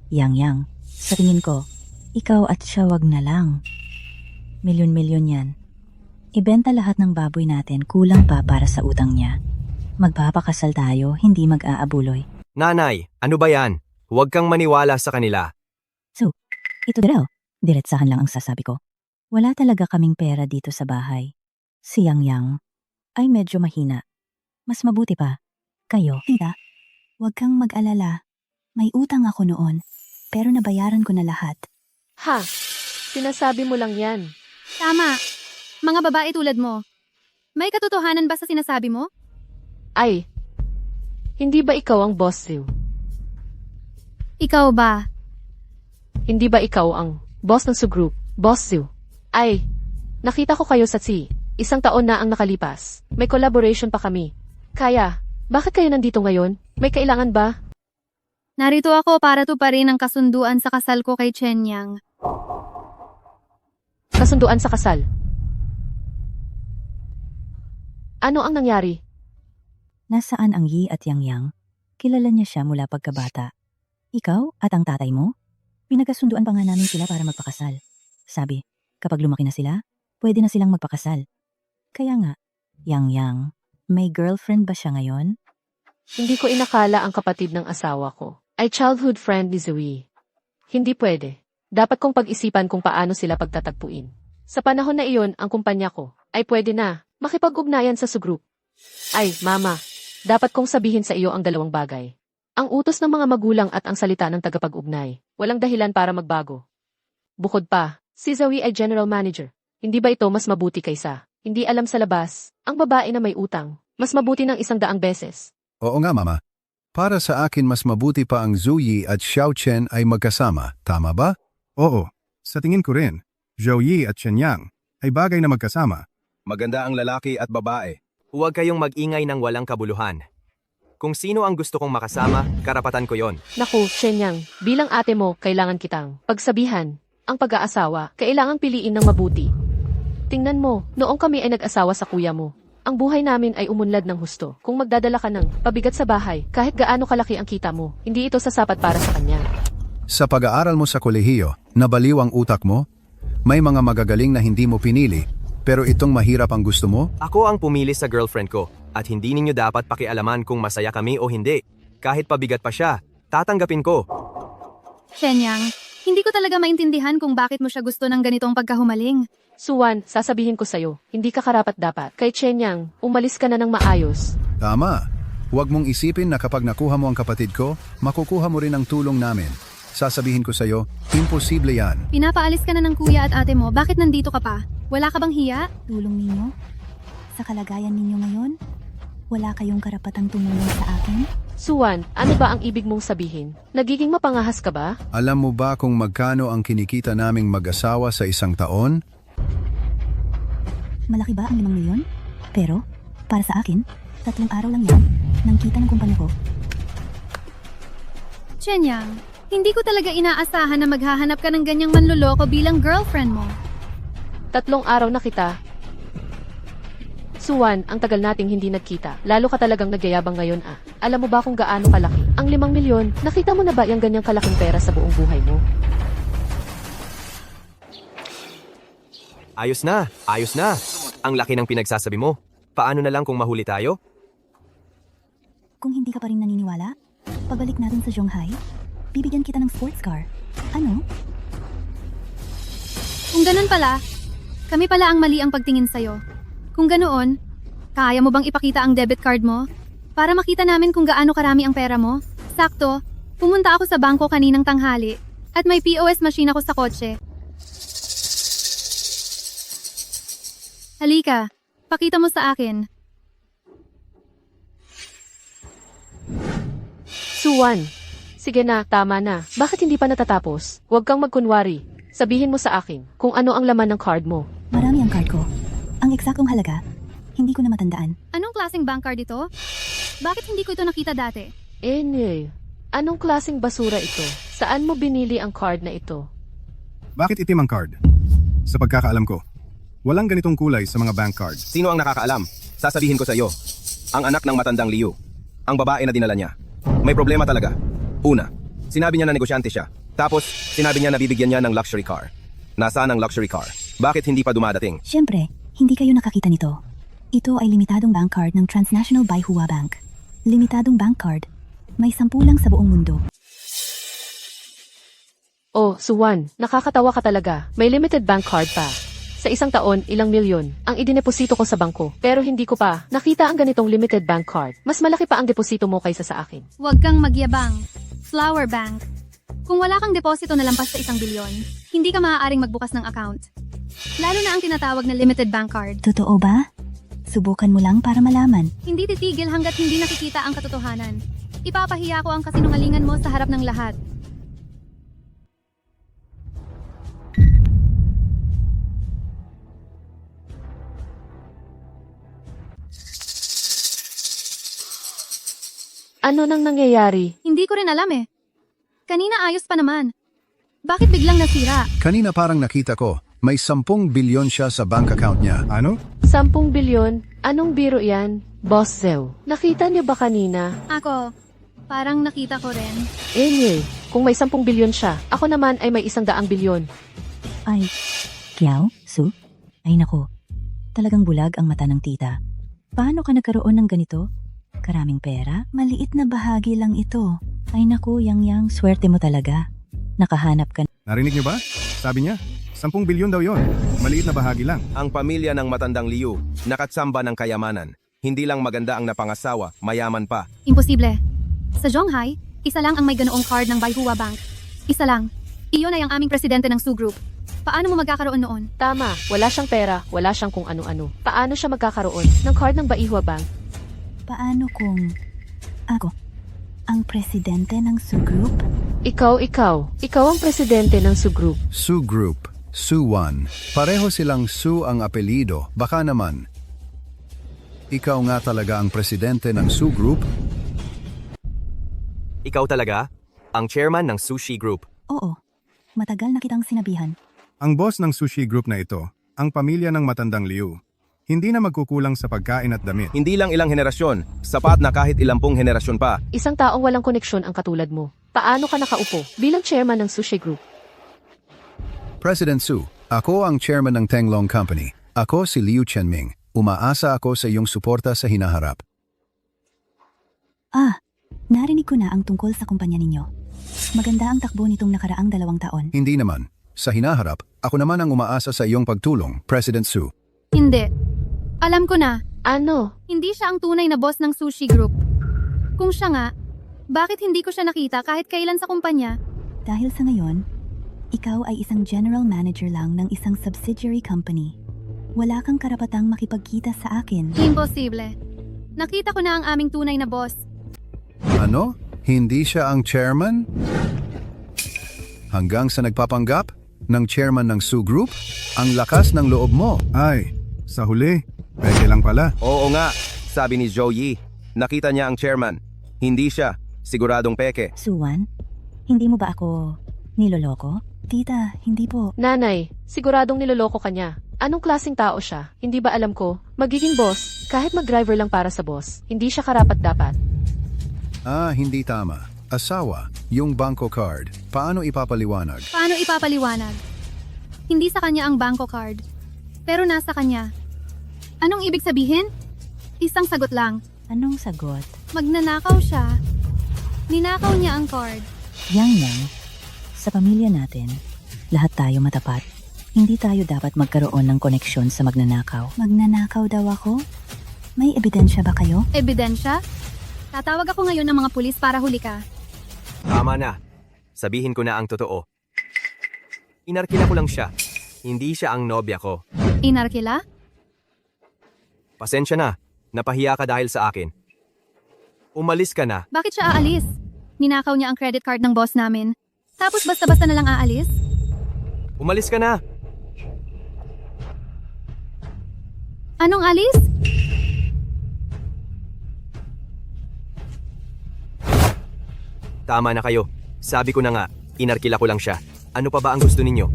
Yang, sa tingin ko, ikaw at siya wag na lang. Milyon-milyon yan. Ibenta lahat ng baboy natin, kulang pa para sa utang niya. Magpapakasal tayo, hindi mag-aabuloy. Nanay, ano ba yan? Huwag kang maniwala sa kanila. Ito daw, diretsahan lang ang sasabi ko. Wala talaga kaming pera dito sa bahay. Si Yang ay medyo mahina. Mas mabuti pa, kayo, tita. Huwag kang mag-alala. May utang ako noon, pero nabayaran ko na lahat. Ha? Sinasabi mo lang yan. Tama. Mga babae tulad mo. May katotohanan ba sa sinasabi mo? Ay, hindi ba ikaw ang boss, Sue? Ikaw ba? Hindi ba ikaw ang boss ng Sue Group? Boss Sue? Ay, nakita ko kayo sa T. 1 taon na ang nakalipas. May collaboration pa kami. Kaya, bakit kayo nandito ngayon? May kailangan ba? Narito ako para tuparin ang kasunduan sa kasal ko kay Chen Yang. Kasunduan sa kasal. Ano ang nangyari? Nasaan ang Yi at Yang? Kilala niya siya mula pagkabata. Ikaw at ang tatay mo? Pinagkasunduan pa nga namin sila para magpakasal. Sabi, kapag lumaki na sila, pwede na silang magpakasal. Kaya nga, Yang, may girlfriend ba siya ngayon? Hindi ko inakala ang kapatid ng asawa ko ay childhood friend ni Zoe. Hindi pwede. Dapat kong pag-isipan kung paano sila pagtatagpuin. Sa panahon na iyon, ang kumpanya ko ay pwede na makipag-ugnayan sa Sue Group. Ay, mama, dapat kong sabihin sa iyo ang dalawang bagay. Ang utos ng mga magulang at ang salita ng tagapag-ugnay. Walang dahilan para magbago. Bukod pa, si Zoe ay general manager. Hindi ba ito mas mabuti kaysa? Hindi alam sa labas, ang babae na may utang, mas mabuti ng 100 beses. Oo nga, Mama. Para sa akin, mas mabuti pa ang Zhu Yi at Xiao Chen ay magkasama. Tama ba? Oo. Sa tingin ko rin, Zhou Yi at Chen Yang ay bagay na magkasama. Maganda ang lalaki at babae. Huwag kayong mag-ingay ng walang kabuluhan. Kung sino ang gusto kong makasama, karapatan ko yon. Naku, Shenyang, bilang ate mo, kailangan kitang pagsabihan. Ang pag-aasawa, kailangang piliin ng mabuti. Tingnan mo, noong kami ay nag-asawa sa kuya mo, ang buhay namin ay umunlad ng husto. Kung magdadala ka ng pabigat sa bahay, kahit gaano kalaki ang kita mo, hindi ito sasapat para sa kanya. Sa pag-aaral mo sa kolehiyo, nabaliw ang utak mo? May mga magagaling na hindi mo pinili, pero itong mahirap ang gusto mo? Ako ang pumili sa girlfriend ko, at hindi ninyo dapat pakialaman kung masaya kami o hindi. Kahit pabigat pa siya, tatanggapin ko. Chen Yang, hindi ko talaga maintindihan kung bakit mo siya gusto ng ganitong pagkahumaling. Suwan, sasabihin ko sa'yo, hindi ka karapat-dapat. Kay Shenyang, umalis ka na ng maayos. Tama. Huwag mong isipin na kapag nakuha mo ang kapatid ko, makukuha mo rin ang tulong namin. Sasabihin ko sa'yo, imposible yan. Pinapaalis ka na ng kuya at ate mo, bakit nandito ka pa? Wala ka bang hiya? Tulong ninyo? Sa kalagayan ninyo ngayon? Wala kayong karapatang tumulong sa akin? Suwan, ano ba ang ibig mong sabihin? Nagiging mapangahas ka ba? Alam mo ba kung magkano ang kinikita naming mag-asawa sa 1 taon? Malaki ba ang 5 milyon? Pero, para sa akin, 3 araw lang yan nang kita ng kumpanya ko. Chen Yang, hindi ko talaga inaasahan na maghahanap ka ng ganyang manloloko bilang girlfriend mo. 3 araw na kita. Suwan, ang tagal nating hindi nagkita. Lalo ka talagang nagyayabang ngayon ah. Alam mo ba kung gaano kalaki? Ang 5 milyon, nakita mo na ba yung ganyang kalaking pera sa buong buhay mo? Ayos na, ayos na. Ang laki ng pinagsasabi mo. Paano na lang kung mahuli tayo? Kung hindi ka pa rin naniniwala, pabalik natin sa Zhonghai, bibigyan kita ng sports car. Ano? Kung ganun pala, kami pala ang mali ang pagtingin sa'yo. Kung ganoon, kaya mo bang ipakita ang debit card mo? Para makita namin kung gaano karami ang pera mo? Sakto, pumunta ako sa bangko kaninang tanghali at may POS machine ako sa kotse. Halika, pakita mo sa akin. Suwan, sige na, tama na. Bakit hindi pa natatapos? Huwag kang magkunwari. Sabihin mo sa akin kung ano ang laman ng card mo. Marami ang card ko. Ang eksaktong halaga, hindi ko na matandaan. Anong klaseng bank card ito? Bakit hindi ko ito nakita dati? Anong klaseng basura ito? Saan mo binili ang card na ito? Bakit itim ang card? Sa pagkakaalam ko, walang ganitong kulay sa mga bank cards. Sino ang nakakaalam? Sasabihin ko sa iyo. Ang anak ng matandang Liu. Ang babae na dinala niya. May problema talaga. Una, sinabi niya na negosyante siya. Tapos, sinabi niya na bibigyan niya ng luxury car. Nasaan ang luxury car? Bakit hindi pa dumadating? Siyempre, hindi kayo nakakita nito. Ito ay limitadong bank card ng Transnational Baihua Bank. Limitadong bank card. May 10 lang sa buong mundo. Oh, Suwan, nakakatawa ka talaga. May limited bank card pa. Sa isang taon, ilang milyon ang idineposito ko sa bangko. Pero hindi ko pa nakita ang ganitong limited bank card. Mas malaki pa ang deposito mo kaysa sa akin. Huwag kang magyabang. Flower Bank. Kung wala kang deposito na lampas sa 1 bilyon, hindi ka maaaring magbukas ng account. Lalo na ang tinatawag na limited bank card. Totoo ba? Subukan mo lang para malaman. Hindi titigil hanggat hindi nakikita ang katotohanan. Ipapahiya ko ang kasinungalingan mo sa harap ng lahat. Ano nang nangyayari? Hindi ko rin alam eh. Kanina ayos pa naman. Bakit biglang nasira? Kanina parang nakita ko, may 10 bilyon siya sa bank account niya. Ano? 10 bilyon? Anong biro yan? Boss Zew, nakita niyo ba kanina? Ako, parang nakita ko rin. Anyway, kung may 10 bilyon siya, ako naman ay may 100 bilyon. Ay, Kiao? Su? Ay nako, talagang bulag ang mata ng tita. Paano ka nagkaroon ng ganito? Karaming pera? Maliit na bahagi lang ito. Ay naku, Yang, swerte mo talaga. Nakahanap ka. Narinig niyo ba? Sabi niya, 10 bilyon daw yon. Maliit na bahagi lang. Ang pamilya ng matandang Liu, nakatsamba ng kayamanan. Hindi lang maganda ang napangasawa, mayaman pa. Imposible. Sa Zhonghai, isa lang ang may ganoong card ng Baihua Bank. Isa lang. Iyon ay ang aming presidente ng Su Group. Paano mo magkakaroon noon? Tama, wala siyang pera, wala siyang kung ano-ano. Paano siya magkakaroon ng card ng Baihua Bank? Paano kung ako ang presidente ng Su Group? Ikaw ang presidente ng Su Group. Su Group, Suwan. Pareho silang Su ang apelido. Baka naman. Ikaw nga talaga ang presidente ng Su Group? Ikaw talaga? Ang chairman ng Sushi Group. Oo, matagal na kitang sinabihan. Ang boss ng sushi group na ito, ang pamilya ng matandang Liu. Hindi na magkukulang sa pagkain at damit. Hindi lang ilang henerasyon, sapat na kahit 10 henerasyon pa. Isang taong walang koneksyon ang katulad mo. Paano ka nakaupo bilang chairman ng Sushi Group? President Su, ako ang chairman ng Tenglong Company. Ako si Liu Chenming. Umaasa ako sa iyong suporta sa hinaharap. Narinig ko na ang tungkol sa kumpanya ninyo. Maganda ang takbo nitong nakaraang 2 taon. Hindi naman. Sa hinaharap, ako naman ang umaasa sa iyong pagtulong, President Su. Hindi. Alam ko na. Ano? Hindi siya ang tunay na boss ng Sushi Group. Kung siya nga, bakit hindi ko siya nakita kahit kailan sa kumpanya? Dahil sa ngayon, ikaw ay isang general manager lang ng isang subsidiary company. Wala kang karapatang makipagkita sa akin. Imposible. Nakita ko na ang aming tunay na boss. Ano? Hindi siya ang chairman? Hanggang sa nagpapanggap ng chairman ng Su Group? Ang lakas ng loob mo. Ay, sa huli, pwede lang pala. Oo nga, sabi ni Zhou Yi. Nakita niya ang chairman. Hindi siya. Siguradong peke. Suwan, hindi mo ba ako niloloko? Tita, hindi po. Nanay, siguradong niloloko ka niya. Anong klaseng tao siya? Hindi ba alam ko? Magiging boss, kahit mag-driver lang para sa boss. Hindi siya karapat-dapat. Hindi tama. Asawa, yung banko card. Paano ipapaliwanag? Paano ipapaliwanag? Hindi sa kanya ang banko card. Pero nasa kanya. Anong ibig sabihin? Isang sagot lang. Anong sagot? Magnanakaw siya. Ninakaw niya ang card. Yang, sa pamilya natin, lahat tayo matapat. Hindi tayo dapat magkaroon ng koneksyon sa magnanakaw. Magnanakaw daw ako? May ebidensya ba kayo? Ebidensya? Tatawag ako ngayon ng mga pulis para huli ka. Tama na. Sabihin ko na ang totoo. Inarkila ko lang siya. Hindi siya ang nobya ko. Inarkila? Pasensya na. Napahiya ka dahil sa akin. Umalis ka na. Bakit siya aalis? Ninakaw niya ang credit card ng boss namin. Tapos basta-basta na lang aalis? Umalis ka na. Anong alis? Tama na kayo. Sabi ko na nga, inarkila ko lang siya. Ano pa ba ang gusto ninyo?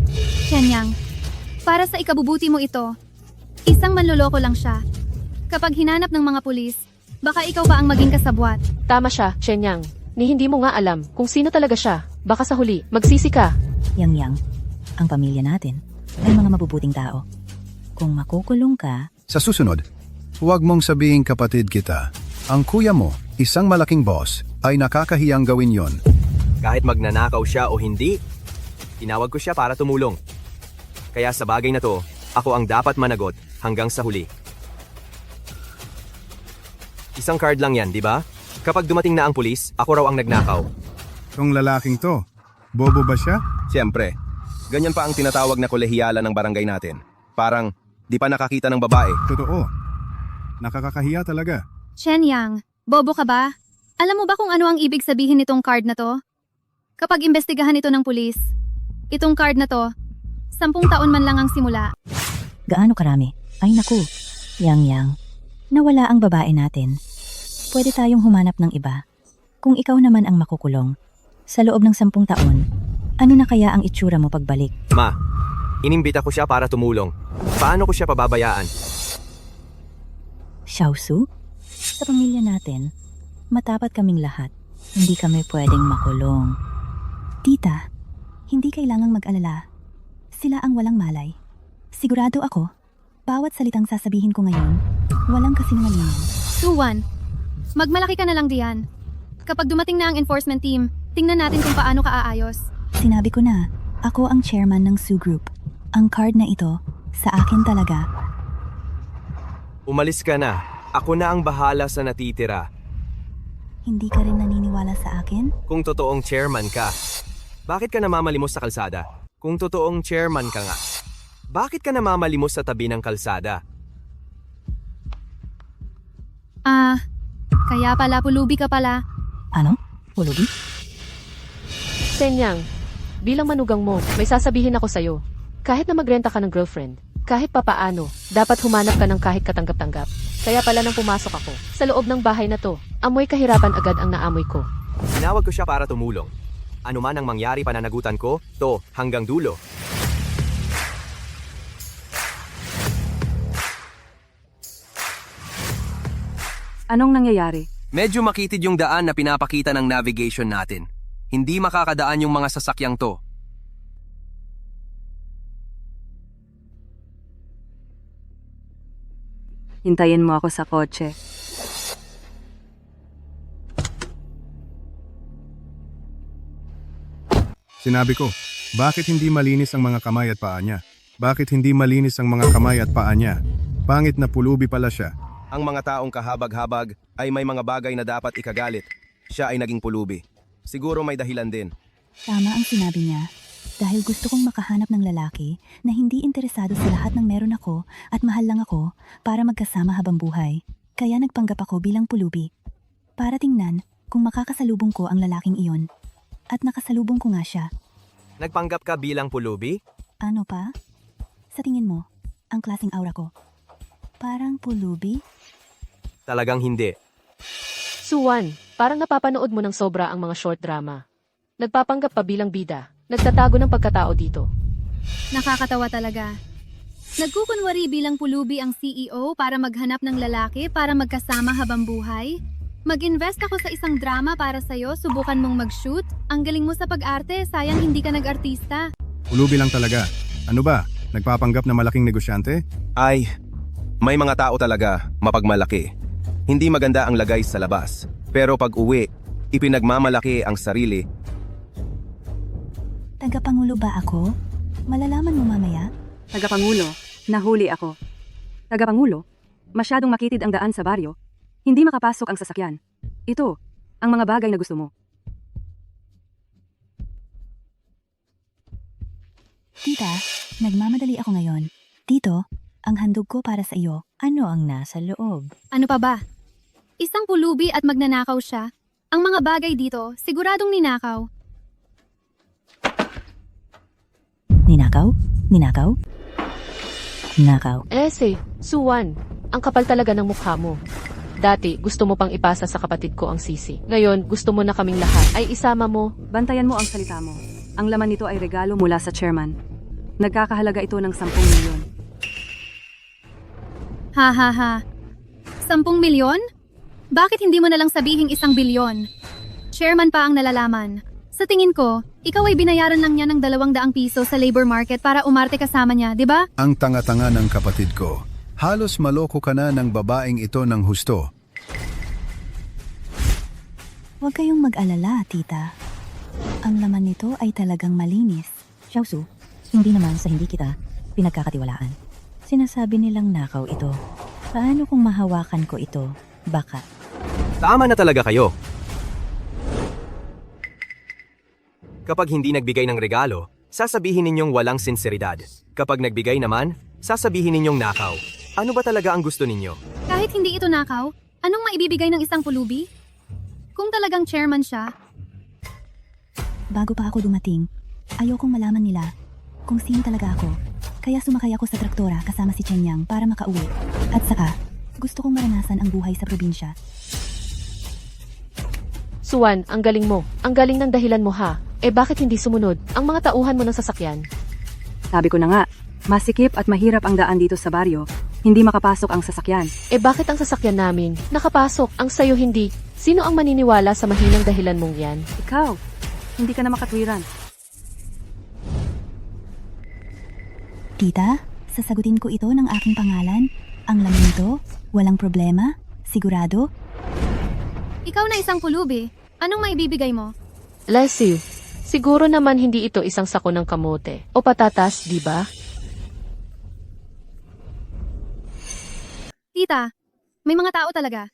Shenyang, para sa ikabubuti mo ito, isang manloloko lang siya. Kapag hinanap ng mga pulis, baka ikaw pa ang maging kasabwat. Tama siya, Shenyang. Ni hindi mo nga alam kung sino talaga siya. Baka sa huli, magsisi ka. Yang, ang pamilya natin ay mga mabubuting tao. Kung makukulong ka, Sa susunod, huwag mong sabihin kapatid kita. Ang kuya mo, isang malaking boss, ay nakakahiyang gawin yon. Kahit magnanakaw siya o hindi, tinawag ko siya para tumulong. Kaya sa bagay na to, ako ang dapat managot hanggang sa huli. Isang card lang yan, di ba? Kapag dumating na ang pulis, ako raw ang nagnakaw. Tong lalaking to, bobo ba siya? Siyempre, ganyan pa ang tinatawag na kolehiyala ng barangay natin. Parang, di pa nakakita ng babae. Totoo. Nakakakahiya talaga. Shenyang, bobo ka ba? Alam mo ba kung ano ang ibig sabihin nitong card na to? Kapag imbestigahan ito ng pulis, itong card na to, 10 taon man lang ang simula. gaano karami? Ay naku, Yang, nawala ang babae natin. Pwede tayong humanap ng iba. Kung ikaw naman ang makukulong, sa loob ng 10 taon, ano na kaya ang itsura mo pagbalik? Ma, inimbita ko siya para tumulong. Paano ko siya pababayaan? Xiaosu? Sa pamilya natin, matapat kaming lahat. Hindi kami pwedeng makulong. Tita, hindi kailangang mag-alala. Sila ang walang malay. Sigurado ako, bawat salitang sasabihin ko ngayon, walang kasinungalingan. Suwan, magmalaki ka na lang diyan. Kapag dumating na ang enforcement team, tingnan natin kung paano ka aayos. Sinabi ko na, ako ang chairman ng Su Group. Ang card na ito, sa akin talaga. Umalis ka na. Ako na ang bahala sa natitira. Hindi ka rin naniniwala sa akin? Kung totoong chairman ka, bakit ka namamalimos sa kalsada? Kung totoong chairman ka nga, bakit ka namamalimos sa tabi ng kalsada? Kaya pala pulubi ka pala. Ano? Hulubi? Shenyang, bilang manugang mo, may sasabihin ako sa'yo. Kahit na magrenta ka ng girlfriend, kahit papaano, dapat humanap ka ng kahit katanggap-tanggap. Kaya pala nang pumasok ako, sa loob ng bahay na to, amoy kahirapan agad ang naamoy ko. Tinawag ko siya para tumulong. Ano man ang mangyari pananagutan ko, to hanggang dulo. Anong nangyayari? Medyo makitid yung daan na pinapakita ng navigation natin. Hindi makakadaan yung mga sasakyang to. Hintayin mo ako sa kotse. Sinabi ko, bakit hindi malinis ang mga kamay at paa niya? Bakit hindi malinis ang mga kamay at paa niya? Pangit na pulubi pala siya. Ang mga taong kahabag-habag ay may mga bagay na dapat ikagalit. Siya ay naging pulubi. Siguro may dahilan din. Tama ang sinabi niya. Dahil gusto kong makahanap ng lalaki na hindi interesado sa lahat ng meron ako at mahal lang ako para magkasama habang buhay. Kaya nagpanggap ako bilang pulubi. Para tingnan kung makakasalubong ko ang lalaking iyon. At nakasalubong ko nga siya. Nagpanggap ka bilang pulubi? Ano pa? Sa tingin mo, ang klaseng aura ko. Parang pulubi? Talagang hindi. Suwan, parang napapanood mo ng sobra ang mga short drama. Nagpapanggap pa bilang bida. Nagtatago ng pagkatao dito. Nakakatawa talaga. Nagkukunwari bilang pulubi ang CEO para maghanap ng lalaki para magkasama habang buhay? Mag-invest ako sa isang drama para sa'yo, subukan mong mag-shoot. Ang galing mo sa pag-arte, sayang hindi ka nag-artista. Pulubi lang talaga. Ano ba? Nagpapanggap na malaking negosyante? Ay, may mga tao talaga mapagmalaki. Hindi maganda ang lagay sa labas. Pero pag uwi, ipinagmamalaki ang sarili. Tagapangulo ba ako? Malalaman mo mamaya? Tagapangulo, nahuli ako. Tagapangulo, masyadong makitid ang daan sa baryo. Hindi makapasok ang sasakyan. Ito, ang mga bagay na gusto mo. Tita, nagmamadali ako ngayon. Tito, ang handog ko para sa iyo. Ano ang nasa loob? Ano pa ba? Isang pulubi at magnanakaw siya. Ang mga bagay dito, siguradong ninakaw. Ninakaw? Ninakaw? Nakaw. Suwan, ang kapal talaga ng mukha mo. Dati, gusto mo pang ipasa sa kapatid ko ang sisi. Ngayon, gusto mo na kaming lahat ay isama mo. Bantayan mo ang salita mo. Ang laman nito ay regalo mula sa chairman. Nagkakahalaga ito ng 10 milyon. Ha ha ha. 10 milyon? Bakit hindi mo na lang sabihing 1 bilyon? chairman pa ang nalalaman. Sa tingin ko, ikaw ay binayaran lang niya ng 200 piso sa labor market para umarte kasama niya, di ba? Ang tanga-tanga ng kapatid ko. Halos maloko ka na ng babaeng ito ng husto. Huwag kayong mag-alala, tita. Ang laman nito ay talagang malinis. Xiaosu, hindi naman sa hindi kita pinagkakatiwalaan. Sinasabi nilang nakaw ito. Paano kung mahawakan ko ito? Baka. Tama na talaga kayo. Kapag hindi nagbigay ng regalo, sasabihin ninyong walang sinseridad. Kapag nagbigay naman, sasabihin ninyong nakaw. Ano ba talaga ang gusto ninyo? Kahit hindi ito nakaw, anong maibibigay ng isang pulubi? Kung talagang chairman siya, Bago pa ako dumating, ayokong malaman nila kung sino talaga ako. Kaya sumakay ako sa traktora kasama si Chen Yang para makauwi. At saka, gusto kong maranasan ang buhay sa probinsya. Suwan, ang galing mo. Ang galing ng dahilan mo ha. Bakit hindi sumunod ang mga tauhan mo ng sasakyan? Sabi ko na nga, masikip at mahirap ang daan dito sa baryo. Hindi makapasok ang sasakyan. Bakit ang sasakyan namin nakapasok, ang sayo hindi? Sino ang maniniwala sa mahinang dahilan mong yan? Ikaw, hindi ka na makatwiran. Tita, sasagutin ko ito ng aking pangalan. Ang laman nito, walang problema, sigurado. ikaw na isang pulubi, anong maibibigay mo? Lesiu, siguro naman hindi ito isang sako ng kamote o patatas, di ba? Tita, may mga tao talaga.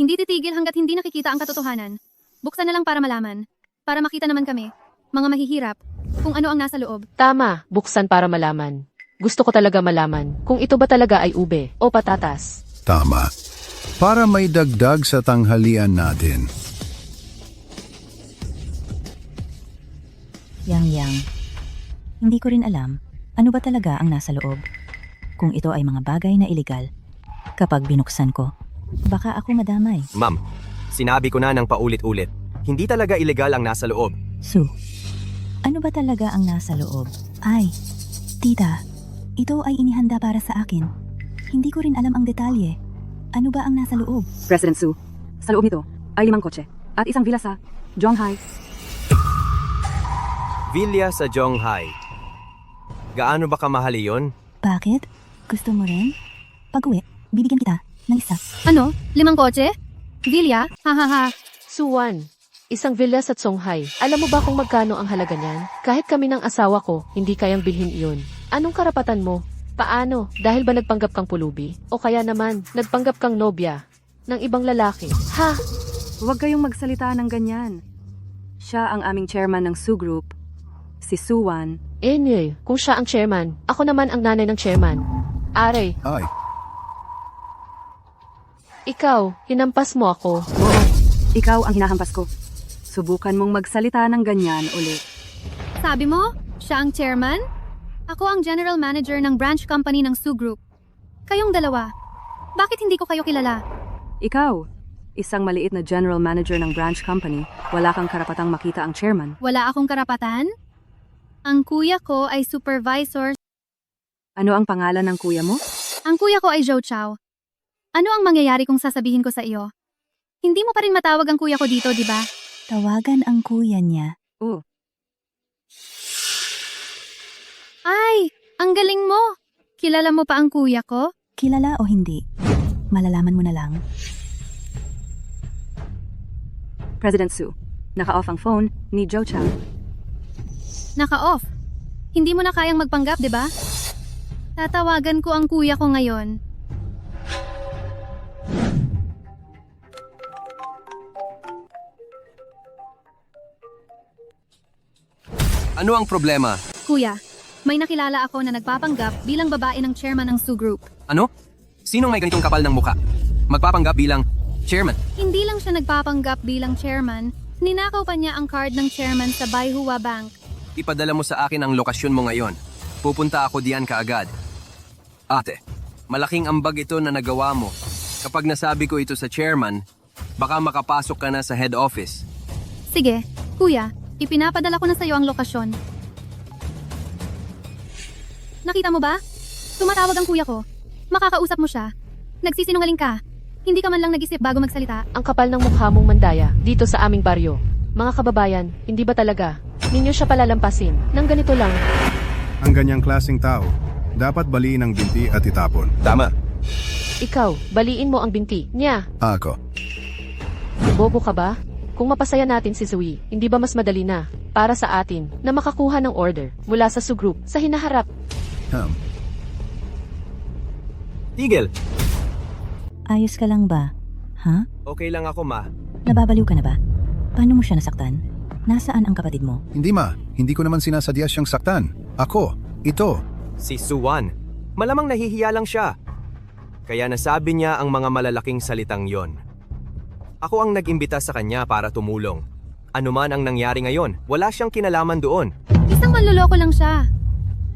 Hindi titigil hanggat hindi nakikita ang katotohanan. Buksan na lang para malaman. Para makita naman kami, mga mahihirap, kung ano ang nasa loob. Tama, buksan para malaman. Gusto ko talaga malaman kung ito ba talaga ay ube o patatas. Tama. Para may dagdag sa tanghalian natin. Yang, hindi ko rin alam ano ba talaga ang nasa loob. Kung ito ay mga bagay na iligal, kapag binuksan ko, baka ako madamay. Ma'am, sinabi ko na ng paulit-ulit, hindi talaga ilegal ang nasa loob. Su, ano ba talaga ang nasa loob? Ay, tita, ito ay inihanda para sa akin. Hindi ko rin alam ang detalye. Ano ba ang nasa loob? President Su, sa loob nito ay 5 kotse at isang villa sa Zhonghai. Villa sa Zhonghai. Gaano ba kamahal iyon? Bakit? Gusto mo rin? Pag-uwi, bibigyan kita ng isa. Ano? 5 kotse? Villa? Hahaha. Suwan, isang villa sa Zhonghai. Alam mo ba kung magkano ang halaga niyan? Kahit kami ng asawa ko, hindi kayang bilhin iyon. Anong karapatan mo? Paano? Dahil ba nagpanggap kang pulubi? O kaya naman, nagpanggap kang nobya ng ibang lalaki? Ha? Huwag kayong magsalita ng ganyan. Siya ang aming chairman ng Su Group, si Suwan. Kung siya ang chairman, ako naman ang nanay ng chairman. Are, Ay, ikaw, hinampas mo ako. Oo, ikaw ang hinahampas ko. Subukan mong magsalita ng ganyan ulit. Sabi mo, siya ang chairman? Ako ang general manager ng branch company ng Su Group. Kayong dalawa, bakit hindi ko kayo kilala? Ikaw, isang maliit na general manager ng branch company, wala kang karapatang makita ang chairman. Wala akong karapatan? Ang kuya ko ay supervisor. Ano ang pangalan ng kuya mo? Ang kuya ko ay Zhou Chao. Ano ang mangyayari kung sasabihin ko sa iyo? Hindi mo pa rin matawag ang kuya ko dito, di ba? Tawagan ang kuya niya. Oh, Ay, ang galing mo! Kilala mo pa ang kuya ko? Kilala o hindi, malalaman mo na lang. President Su, naka-off ang phone ni Zhou Chao. Naka-off. Hindi mo na kayang magpanggap, di ba? Tatawagan ko ang kuya ko ngayon. Ano ang problema? Kuya, may nakilala ako na nagpapanggap bilang babae ng chairman ng Su Group. Ano? Sinong may ganitong kapal ng muka? Magpapanggap bilang chairman. Hindi lang siya nagpapanggap bilang chairman, ninakaw pa niya ang card ng chairman sa Baihua Bank. Ipadala mo sa akin ang lokasyon mo ngayon. Pupunta ako diyan kaagad. Ate, malaking ambag ito na nagawa mo. Kapag nasabi ko ito sa chairman, baka makapasok ka na sa head office. Sige, kuya, ipinapadala ko na sa iyo ang lokasyon. Nakita mo ba? Tumatawag ang kuya ko. Makakausap mo siya. Nagsisinungaling ka. Hindi ka man lang nag-isip bago magsalita. Ang kapal ng mukha mong mandaya dito sa aming baryo. Mga kababayan, hindi ba talaga? Ninyo siya palalampasin. Nang ganito lang. Ang ganyang klaseng tao, dapat baliin ang binti at itapon. Tama. Ikaw, baliin mo ang binti niya. Ako. Bobo ka ba? Kung mapasaya natin si Zoe, hindi ba mas madali na, para sa atin, na makakuha ng order mula sa Su Group sa hinaharap? Tigil! Ayos ka lang ba? Ha? Okay lang ako, ma. Nababaliw ka na ba? Paano mo siya nasaktan? Nasaan ang kapatid mo? Hindi ma, hindi ko naman sinasadya siyang saktan. Ako, ito. Si Suwan. Malamang nahihiya lang siya. Kaya nasabi niya ang mga malalaking salitang yon. Ako ang nag-imbita sa kanya para tumulong. Ano man ang nangyari ngayon, wala siyang kinalaman doon. Isang manloloko lang siya.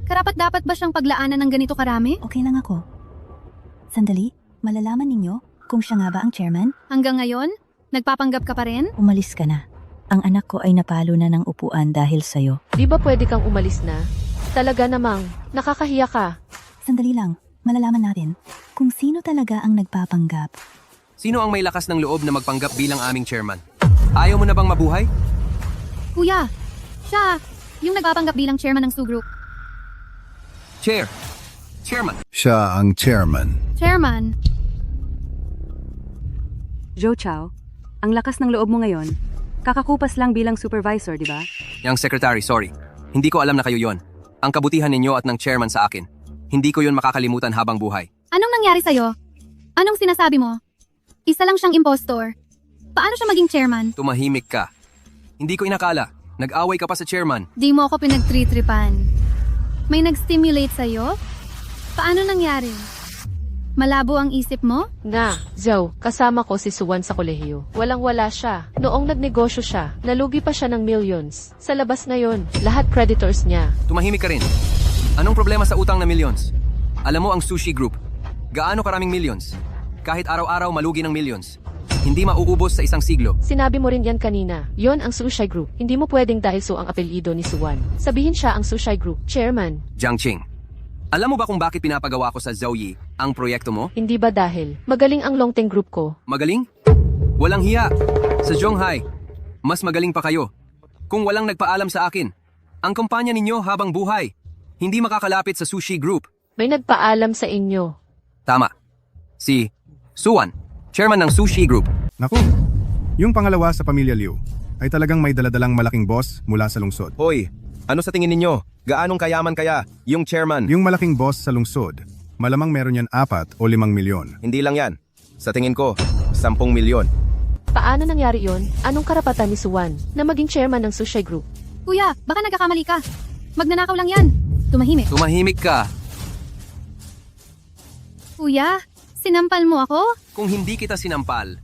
Karapat-dapat ba siyang paglaanan ng ganito karami? Okay lang ako. Sandali, malalaman ninyo kung siya nga ba ang chairman? Hanggang ngayon? Nagpapanggap ka pa rin? Umalis ka na. Ang anak ko ay napalo na ng upuan dahil sa'yo. Di ba pwede kang umalis na? Talaga namang, nakakahiya ka. Sandali lang, malalaman natin kung sino talaga ang nagpapanggap. Sino ang may lakas ng loob na magpanggap bilang aming chairman? Ayaw mo na bang mabuhay? Kuya, siya, yung nagpapanggap bilang chairman ng Su Group. Chairman. Siya ang chairman. Chairman, Joe Chow, ang lakas ng loob mo ngayon. Kakakupas lang bilang supervisor, di ba? Yang secretary, sorry. Hindi ko alam na kayo yon. Ang kabutihan ninyo at ng chairman sa akin. Hindi ko yon makakalimutan habang buhay. anong nangyari sa'yo? Anong sinasabi mo? Isa lang siyang impostor. Paano siya maging chairman? Tumahimik ka. Hindi ko inakala. Nag-away ka pa sa chairman. Di mo ako pinagtritripan. May nag-stimulate sa'yo? Paano nangyari? Malabo ang isip mo? Nga, Zoe, kasama ko si Suwan sa kolehiyo. Walang-wala siya. Noong nagnegosyo siya, nalugi pa siya ng millions. Sa labas na yon, lahat creditors niya. Tumahimik ka rin. Anong problema sa utang na millions? Alam mo ang sushi group. Gaano karaming millions? Kahit araw-araw malugi ng millions. Hindi mauubos sa isang siglo. Sinabi mo rin yan kanina. Yon ang Sushi Group. Hindi mo pwedeng dahil so ang apelyido ni Suwan. Sabihin siya ang Sushi Group, chairman. Jiang Qing. Alam mo ba kung bakit pinapagawa ko sa Zoe ang proyekto mo? Hindi ba dahil magaling ang Longteng Group ko? Magaling? Walang hiya. Sa Zhonghai, mas magaling pa kayo. Kung walang nagpaalam sa akin, ang kumpanya ninyo habang buhay, hindi makakalapit sa sushi group. May nagpaalam sa inyo. Tama. Si Suwan, chairman ng sushi group. Naku, yung pangalawa sa pamilya Liu ay talagang may daladalang malaking boss mula sa lungsod. Hoy, ano sa tingin ninyo? Gaanong kayaman kaya yung chairman? Yung malaking boss sa lungsod, malamang meron yan 4 o 5 milyon. Hindi lang yan. Sa tingin ko, 10 milyon. Paano nangyari yon? Anong karapatan ni Suwan na maging chairman ng Sushi Group? Kuya, baka nagkakamali ka. Magnanakaw lang yan. Tumahimik. Tumahimik ka. Kuya, sinampal mo ako? Kung hindi kita sinampal,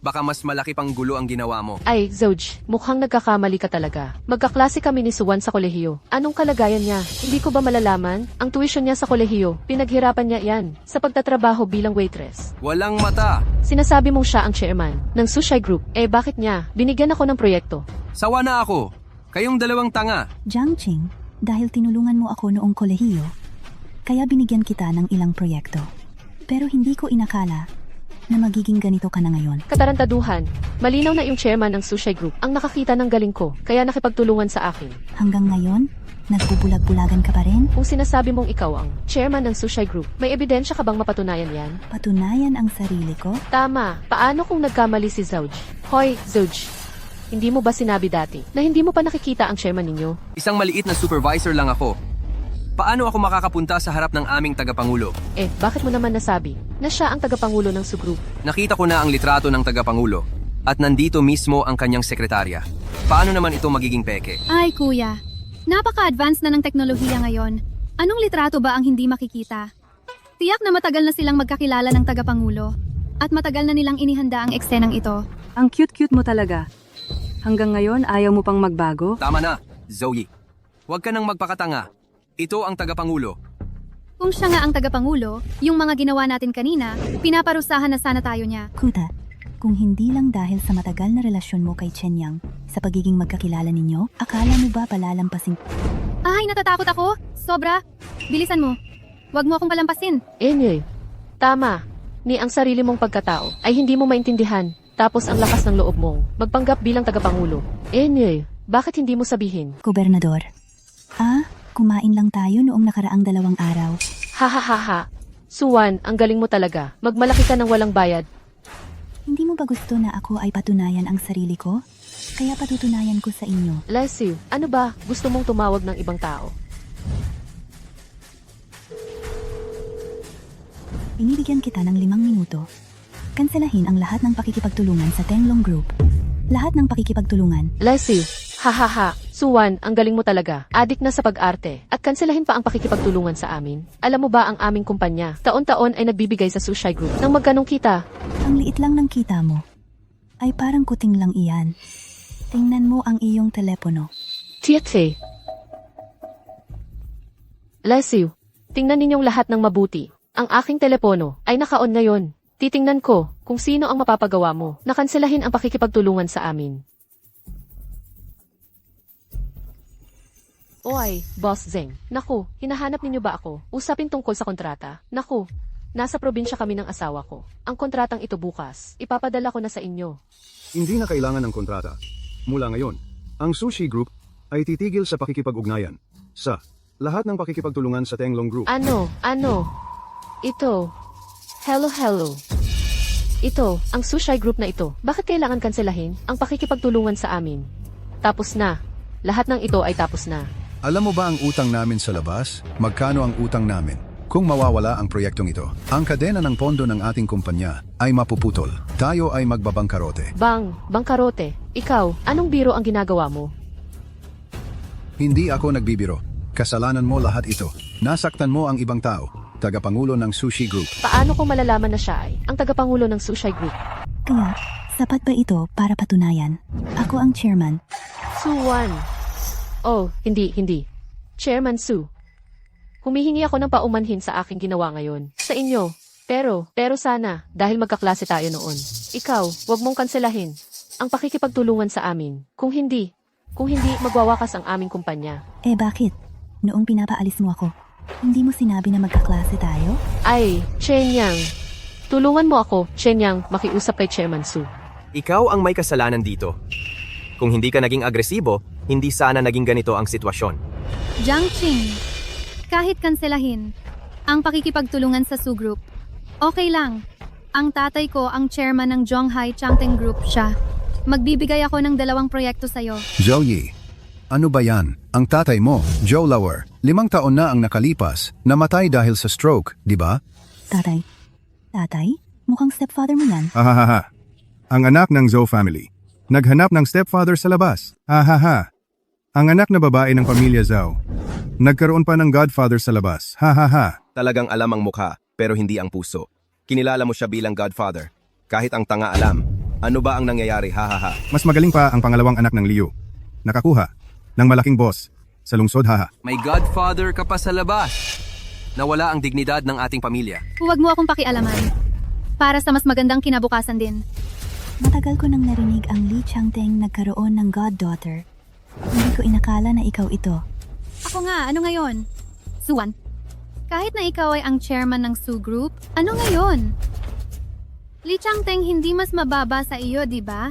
baka mas malaki pang gulo ang ginawa mo. Ay, Zoj, mukhang nagkakamali ka talaga. Magkaklase kami ni Suwan sa kolehiyo. Anong kalagayan niya? Hindi ko ba malalaman? Ang tuition niya sa kolehiyo, pinaghirapan niya yan sa pagtatrabaho bilang waitress. Walang mata. Sinasabi mong siya ang chairman ng Sushi Group. Eh bakit niya? Binigyan ako ng proyekto. Sawa na ako. Kayong dalawang tanga. Jiang Qing, dahil tinulungan mo ako noong kolehiyo, kaya binigyan kita ng ilang proyekto. Pero hindi ko inakala na magiging ganito ka na ngayon. Katarantaduhan, malinaw na yung chairman ng Sushi Group ang nakakita ng galing ko, kaya nakipagtulungan sa akin. Hanggang ngayon, nagbubulag-bulagan ka pa rin? Kung sinasabi mong ikaw ang chairman ng Sushi Group, may ebidensya ka bang mapatunayan yan? Patunayan ang sarili ko? Tama. Paano kung nagkamali si Zoj? Hoy, Zoj. Hindi mo ba sinabi dati na hindi mo pa nakikita ang chairman ninyo? Isang maliit na supervisor lang ako. Paano ako makakapunta sa harap ng aming tagapangulo? Eh, bakit mo naman nasabi na siya ang tagapangulo ng Su Group? Nakita ko na ang litrato ng tagapangulo at nandito mismo ang kanyang sekretarya. Paano naman ito magiging peke? Ay kuya, napaka-advance na ng teknolohiya ngayon. Anong litrato ba ang hindi makikita? Tiyak na matagal na silang magkakilala ng tagapangulo. At matagal na nilang inihanda ang eksenang ito. Ang cute-cute mo talaga. Hanggang ngayon, ayaw mo pang magbago? Tama na, Zoe. Huwag ka nang magpakatanga. Ito ang tagapangulo. Kung siya nga ang tagapangulo, yung mga ginawa natin kanina, pinaparusahan na sana tayo niya. Kuta, kung hindi lang dahil sa matagal na relasyon mo kay Chen Yang sa pagiging magkakilala ninyo, akala mo ba palalampasin? Ay, natatakot ako. Sobra. Bilisan mo. Huwag mo akong palampasin. Anyway, tama. Ni ang sarili mong pagkatao ay hindi mo maintindihan Tapos ang lakas ng loob mong magpanggap bilang tagapangulo. Bakit hindi mo sabihin? Gobernador. Kumain lang tayo noong nakaraang 2 araw. Hahaha. Suwan, ang galing mo talaga. Magmalaki ka ng walang bayad. Hindi mo ba gusto na ako ay patunayan ang sarili ko? Kaya patutunayan ko sa inyo. Leslie, ano ba? Gusto mong tumawag ng ibang tao? Binibigyan kita ng 5 minuto. Kanselahin ang lahat ng pakikipagtulungan sa Tenglong Group. Lahat ng pakikipagtulungan. Leslie, hahaha. Suwan, ang galing mo talaga. Adik na sa pag-arte. At kanselahin pa ang pakikipagtulungan sa amin. Alam mo ba ang aming kumpanya? Taon-taon ay nagbibigay sa Sushi Group ng magkanong kita. Ang liit lang ng kita mo. Ay parang kuting lang iyan. Tingnan mo ang iyong telepono. Tietse. Leslie, tingnan ninyong lahat ng mabuti. Ang aking telepono ay naka-on ngayon. Titingnan ko kung sino ang mapapagawa mo. Nakanselahin ang pakikipagtulungan sa amin. Oy, Boss Zeng. Naku, hinahanap ninyo ba ako? Usapin tungkol sa kontrata. Naku, nasa probinsya kami ng asawa ko. Ang kontratang ito bukas, ipapadala ko na sa inyo. Hindi na kailangan ng kontrata. Mula ngayon, ang Sushi Group ay titigil sa pakikipag-ugnayan sa lahat ng pakikipagtulungan sa Tenglong Group. Ano? Ito. Hello. Ito, ang Sushi Group na ito. Bakit kailangan kanselahin ang pakikipagtulungan sa amin? Tapos na. Lahat ng ito ay tapos na. Alam mo ba ang utang namin sa labas? Magkano ang utang namin? Kung mawawala ang proyektong ito, ang kadena ng pondo ng ating kumpanya ay mapuputol. Tayo ay magbabangkarote. Bangkarote. Ikaw, anong biro ang ginagawa mo? Hindi ako nagbibiro. Kasalanan mo lahat ito. Nasaktan mo ang ibang tao. Tagapangulo ng Sushi Group. Paano kung malalaman na siya ay ang tagapangulo ng Sushi Group? Kaya, sapat ba ito para patunayan? Ako ang chairman. Suwan. Oh, hindi. Chairman Su. Humihingi ako ng paumanhin sa aking ginawa ngayon. Sa inyo. Pero sana, dahil magkaklase tayo noon. Ikaw, wag mong kanselahin ang pakikipagtulungan sa amin. Kung hindi, magwawakas ang aming kumpanya. Bakit? Noong pinapaalis mo ako, hindi mo sinabi na magkaklase tayo? Ay, Shenyang. Tulungan mo ako, Shenyang, makiusap kay Chairman Su. Ikaw ang may kasalanan dito. Kung hindi ka naging agresibo, hindi sana naging ganito ang sitwasyon. Jiang Qing, kahit kanselahin ang pakikipagtulungan sa Su Group, okay lang. Ang tatay ko ang chairman ng Zhonghai Changteng Group siya. Magbibigay ako ng 2 proyekto sa'yo. Zhou Yi, ano ba yan? Ang tatay mo, Joe Lauer, 5 taon na ang nakalipas, namatay dahil sa stroke, di ba? Tatay? Mukhang stepfather mo yan. Hahaha. Ang anak ng Zhou family. Naghanap ng stepfather sa labas. Hahaha. Ang anak na babae ng pamilya Zhou. Nagkaroon pa ng godfather sa labas. Hahaha. Talagang alam ang mukha, pero hindi ang puso. Kinilala mo siya bilang godfather. Kahit ang tanga alam. Ano ba ang nangyayari? Hahaha. Mas magaling pa ang pangalawang anak ng Liu. Nakakuha ng malaking boss sa lungsod. Haha. May godfather ka pa sa labas. Nawala ang dignidad ng ating pamilya. Huwag mo akong pakialaman. Para sa mas magandang kinabukasan din. Matagal ko nang narinig ang Li Changteng nagkaroon ng goddaughter. Hindi ko inakala na ikaw ito. Ako nga, ano ngayon? Suwan, kahit na ikaw ay ang chairman ng Su Group, ano ngayon? Li Changteng hindi mas mababa sa iyo, di ba?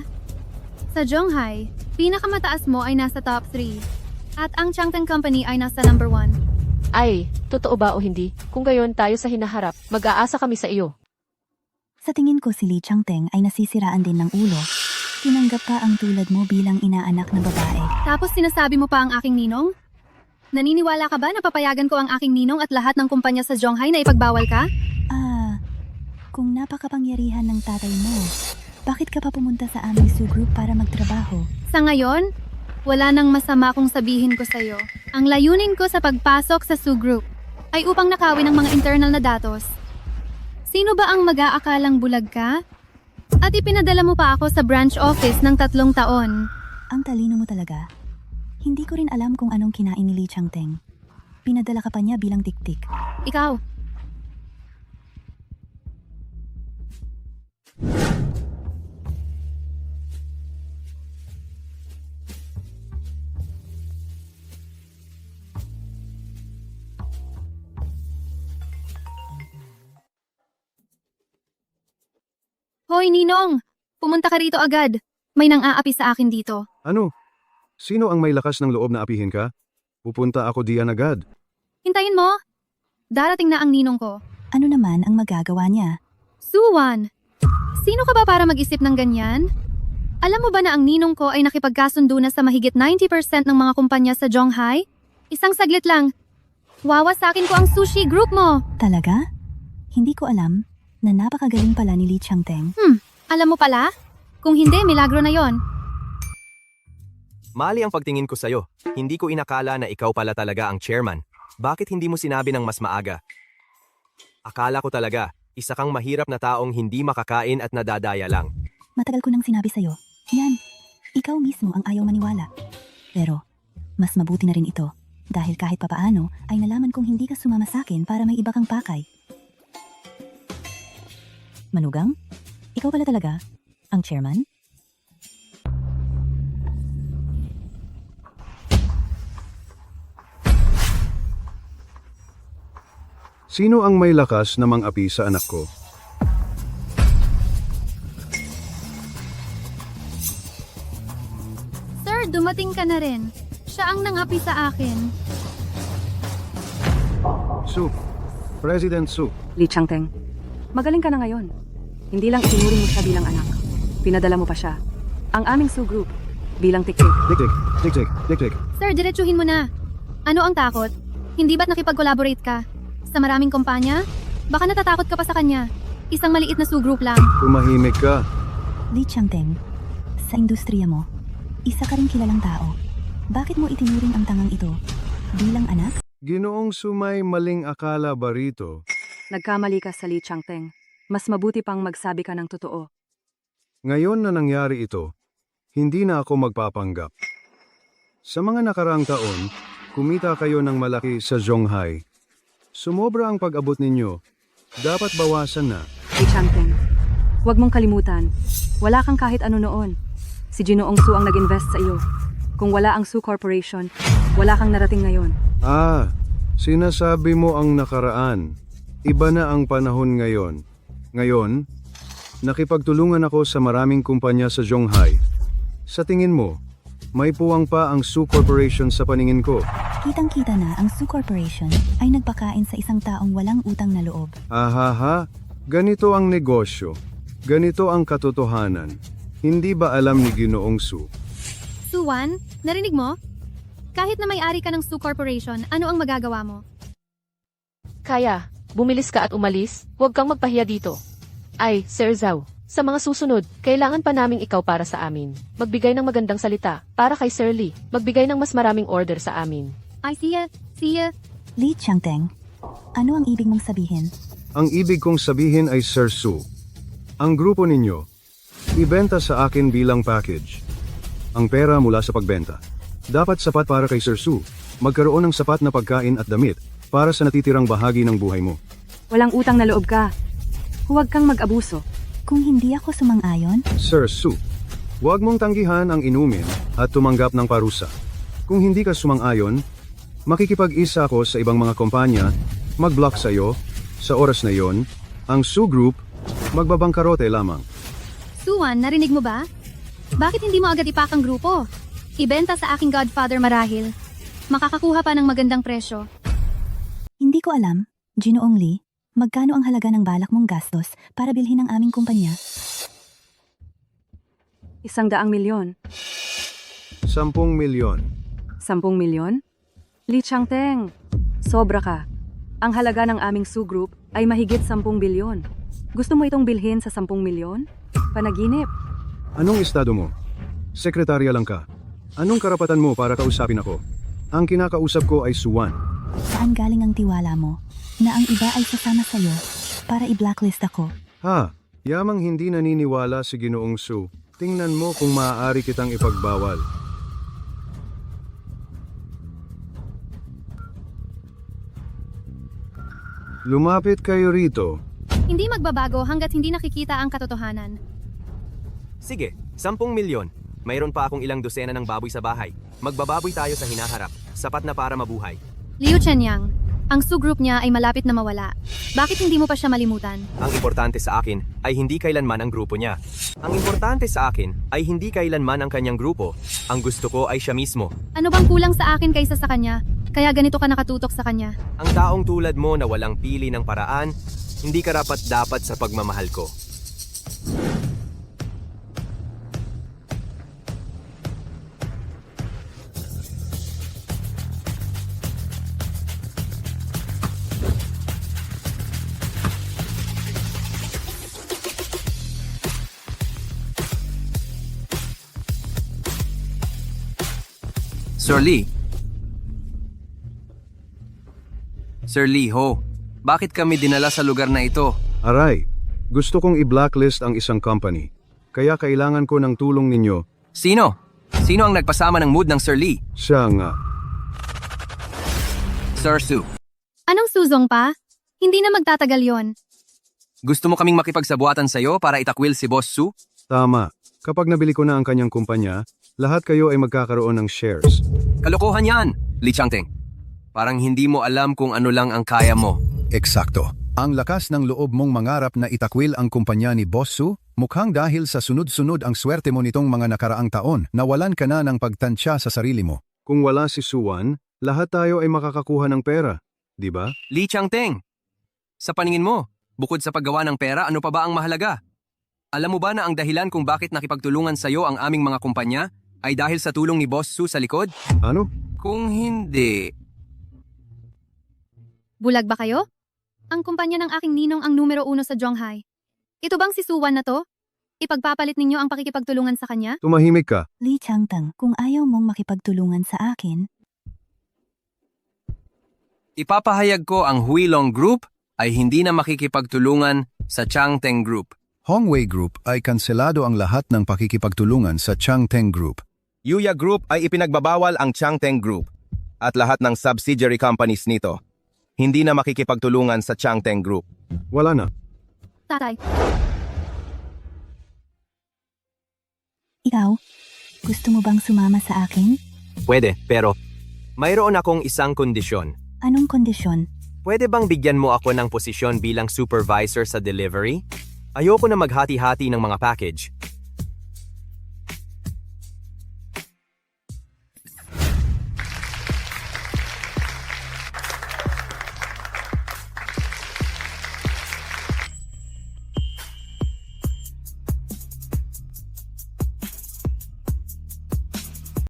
Sa Zhonghai, pinakamataas mo ay nasa top 3. At ang Changteng Company ay nasa number 1. Ay, totoo ba o hindi? Kung gayon tayo sa hinaharap, mag-aasa kami sa iyo. Sa tingin ko si Li Changteng ay nasisiraan din ng ulo. Tinanggap ka ang tulad mo bilang inaanak na babae. Tapos sinasabi mo pa ang aking ninong? Naniniwala ka ba na papayagan ko ang aking ninong at lahat ng kumpanya sa Zhonghai na ipagbawal ka? Kung napakapangyarihan ng tatay mo, bakit ka pa pumunta sa aming Su Group para magtrabaho? Sa ngayon, wala nang masama kung sabihin ko sa'yo. Ang layunin ko sa pagpasok sa Su Group ay upang nakawin ang mga internal na datos. Sino ba ang mag-aakalang bulag ka? At ipinadala mo pa ako sa branch office ng 3 taon. Ang talino mo talaga. Hindi ko rin alam kung anong kinain ni Li Changteng. Pinadala ka pa niya bilang tik-tik. Ikaw. Hoy, Ninong! Pumunta ka rito agad. May nang-aapi sa akin dito. Ano? Sino ang may lakas ng loob na apihin ka? Pupunta ako diyan agad. Hintayin mo. Darating na ang ninong ko. Ano naman ang magagawa niya? Suwan! Sino ka ba para mag-isip ng ganyan? Alam mo ba na ang ninong ko ay nakipagkasundo na sa mahigit 90% ng mga kumpanya sa Zhonghai? Isang saglit lang. Wawasakin ko ang sushi group mo. Talaga? Hindi ko alam na napakagaling pala ni Lee Changteng. Alam mo pala? Kung hindi, milagro na yon. Mali ang pagtingin ko sa'yo. Hindi ko inakala na ikaw pala talaga ang chairman. Bakit hindi mo sinabi ng mas maaga? Akala ko talaga, isa kang mahirap na taong hindi makakain at nadadaya lang. Matagal ko nang sinabi sa'yo. Yan, ikaw mismo ang ayaw maniwala. Pero, mas mabuti na rin ito. Dahil kahit papaano, ay nalaman kong hindi ka sumama sa'kin para may iba kang pakay. Manugang? Ikaw pala talaga? Ang chairman? Sino ang may lakas na mang-api sa anak ko? Sir, dumating ka na rin. Siya ang nangapi sa akin. Su. President Su. Lee Changteng, magaling ka na ngayon. Hindi lang itinuring mo siya bilang anak. Pinadala mo pa siya. Ang aming Su Group, bilang tik-tik. Tik-tik, tik-tik, tik-tik. Sir, diretsuhin mo na. Ano ang takot? Hindi ba't nakipag-collaborate ka? Sa maraming kumpanya? Baka natatakot ka pa sa kanya. Isang maliit na Su Group lang. Tumahimik ka. Lee Changteng, sa industriya mo, isa ka rin kilalang tao. Bakit mo itinuring ang tangang ito bilang anak? Ginoong Su, may maling akala ba rito? Nagkamali ka sa Lee Changteng. Mas mabuti pang magsabi ka ng totoo. Ngayon na nangyari ito, hindi na ako magpapanggap. Sa mga nakaraang taon, kumita kayo ng malaki sa Zhonghai. Sumobra ang pag-abot ninyo. Dapat bawasan na. Lee Changteng, huwag mong kalimutan. Wala kang kahit ano noon. Si Ginoong Su ang nag-invest sa iyo. Kung wala ang Su Corporation, wala kang narating ngayon. Sinasabi mo ang nakaraan. Iba na ang panahon ngayon. Ngayon, nakipagtulungan ako sa maraming kumpanya sa Zhonghai. Sa tingin mo, may puwang pa ang Su Corporation sa paningin ko. Kitang-kita na ang Su Corporation ay nagpakain sa isang taong walang utang na loob. Ahaha, ganito ang negosyo. Ganito ang katotohanan. Hindi ba alam ni Ginoong Su? Suwan, narinig mo? Kahit na may-ari ka ng Su Corporation, ano ang magagawa mo? Kaya, bumilis ka at umalis, huwag kang magpahiya dito. Ay, Sir Zhao, sa mga susunod, kailangan pa naming ikaw para sa amin. Magbigay ng magandang salita, para kay Sir Lee. Magbigay ng mas maraming order sa amin. Ay, siya. Lee Changteng, ano ang ibig mong sabihin? Ang ibig kong sabihin ay Sir Su. Ang grupo ninyo, ibenta sa akin bilang package. Ang pera mula sa pagbenta. Dapat sapat para kay Sir Su. Magkaroon ng sapat na pagkain at damit para sa natitirang bahagi ng buhay mo. Walang utang na loob ka. Huwag kang mag-abuso. Kung hindi ako sumang-ayon, Sir Su, huwag mong tanggihan ang inumin at tumanggap ng parusa. Kung hindi ka sumang-ayon, makikipag-isa ako sa ibang mga kumpanya, mag-block sa'yo, sa oras na yon, ang Su Group, magbabangkarote lamang. Suwan, narinig mo ba? Bakit hindi mo agad ipak ang grupo? Ibenta sa aking godfather marahil. Makakakuha pa ng magandang presyo. hindi ko alam, Ginoong Lee, magkano ang halaga ng balak mong gastos para bilhin ang aming kumpanya? 100 milyon. 10 milyon. 10 milyon? Lee Changteng, sobra ka. Ang halaga ng aming Su Group ay mahigit 10 bilyon. Gusto mo itong bilhin sa 10 milyon? Panaginip. Anong estado mo? Sekretarya lang ka. Anong karapatan mo para kausapin ako? Ang kinakausap ko ay Suwan. Saan galing ang tiwala mo na ang iba ay sasama sa'yo para i-blacklist ako? Yamang hindi naniniwala si Ginoong Su. Tingnan mo kung maaari kitang ipagbawal. Lumapit kayo rito. Hindi magbabago hanggat hindi nakikita ang katotohanan. Sige, 10 milyon. Mayroon pa akong ilang dosena ng baboy sa bahay. Magbababoy tayo sa hinaharap. Sapat na para mabuhay. Liu Chenyang, Ang Su Group niya ay malapit na mawala. Bakit hindi mo pa siya malimutan? Ang importante sa akin ay hindi kailanman ang grupo niya. Ang importante sa akin ay hindi kailanman ang kanyang grupo. Ang gusto ko ay siya mismo. Ano bang kulang sa akin kaysa sa kanya? Kaya ganito ka nakatutok sa kanya. Ang taong tulad mo na walang pili ng paraan, hindi karapat-dapat sa pagmamahal ko. Sir Lee. Sir Lee Ho, bakit kami dinala sa lugar na ito? Aray, gusto kong i-blacklist ang isang company. Kaya kailangan ko ng tulong ninyo. Sino? Sino ang nagpasama ng mood ng Sir Lee? Siya nga. Sir Su. Anong suzong pa? Hindi na magtatagal yon. Gusto mo kaming makipagsabuatan sa'yo para itakwil si Boss Su? Tama. Kapag nabili ko na ang kanyang kumpanya, lahat kayo ay magkakaroon ng shares. Kalokohan yan, Lee Changteng. Parang hindi mo alam kung ano lang ang kaya mo. Eksakto. Ang lakas ng loob mong mangarap na itakwil ang kumpanya ni Boss Su, mukhang dahil sa sunod-sunod ang swerte mo nitong mga nakaraang taon, nawalan ka na ng pagtansya sa sarili mo. Kung wala si Suwan, lahat tayo ay makakakuha ng pera. Di ba? Lee Changteng, sa paningin mo, bukod sa paggawa ng pera, ano pa ba ang mahalaga? Alam mo ba na ang dahilan kung bakit nakipagtulungan sa'yo ang aming mga kumpanya ay dahil sa tulong ni Boss Su sa likod? Ano? Kung hindi, Bulag ba kayo? Ang kumpanya ng aking ninong ang numero 1 sa Zhonghai. Ito bang si Suwan na to? Ipagpapalit ninyo ang pakikipagtulungan sa kanya? Tumahimik ka. Lee Changtang, kung ayaw mong makipagtulungan sa akin, ipapahayag ko ang Huilong Group ay hindi na makikipagtulungan sa Changteng Group. Hongwei Group ay kanselado ang lahat ng pakikipagtulungan sa Changteng Group. Yuya Group ay ipinagbabawal ang Changteng Group at lahat ng subsidiary companies nito. Hindi na makikipagtulungan sa Changteng Group. Wala na. Tatay, ikaw, gusto mo bang sumama sa akin? Pwede, pero mayroon akong isang kondisyon. Anong kondisyon? Pwede bang bigyan mo ako ng posisyon bilang supervisor sa delivery? Ayoko na maghati-hati ng mga package.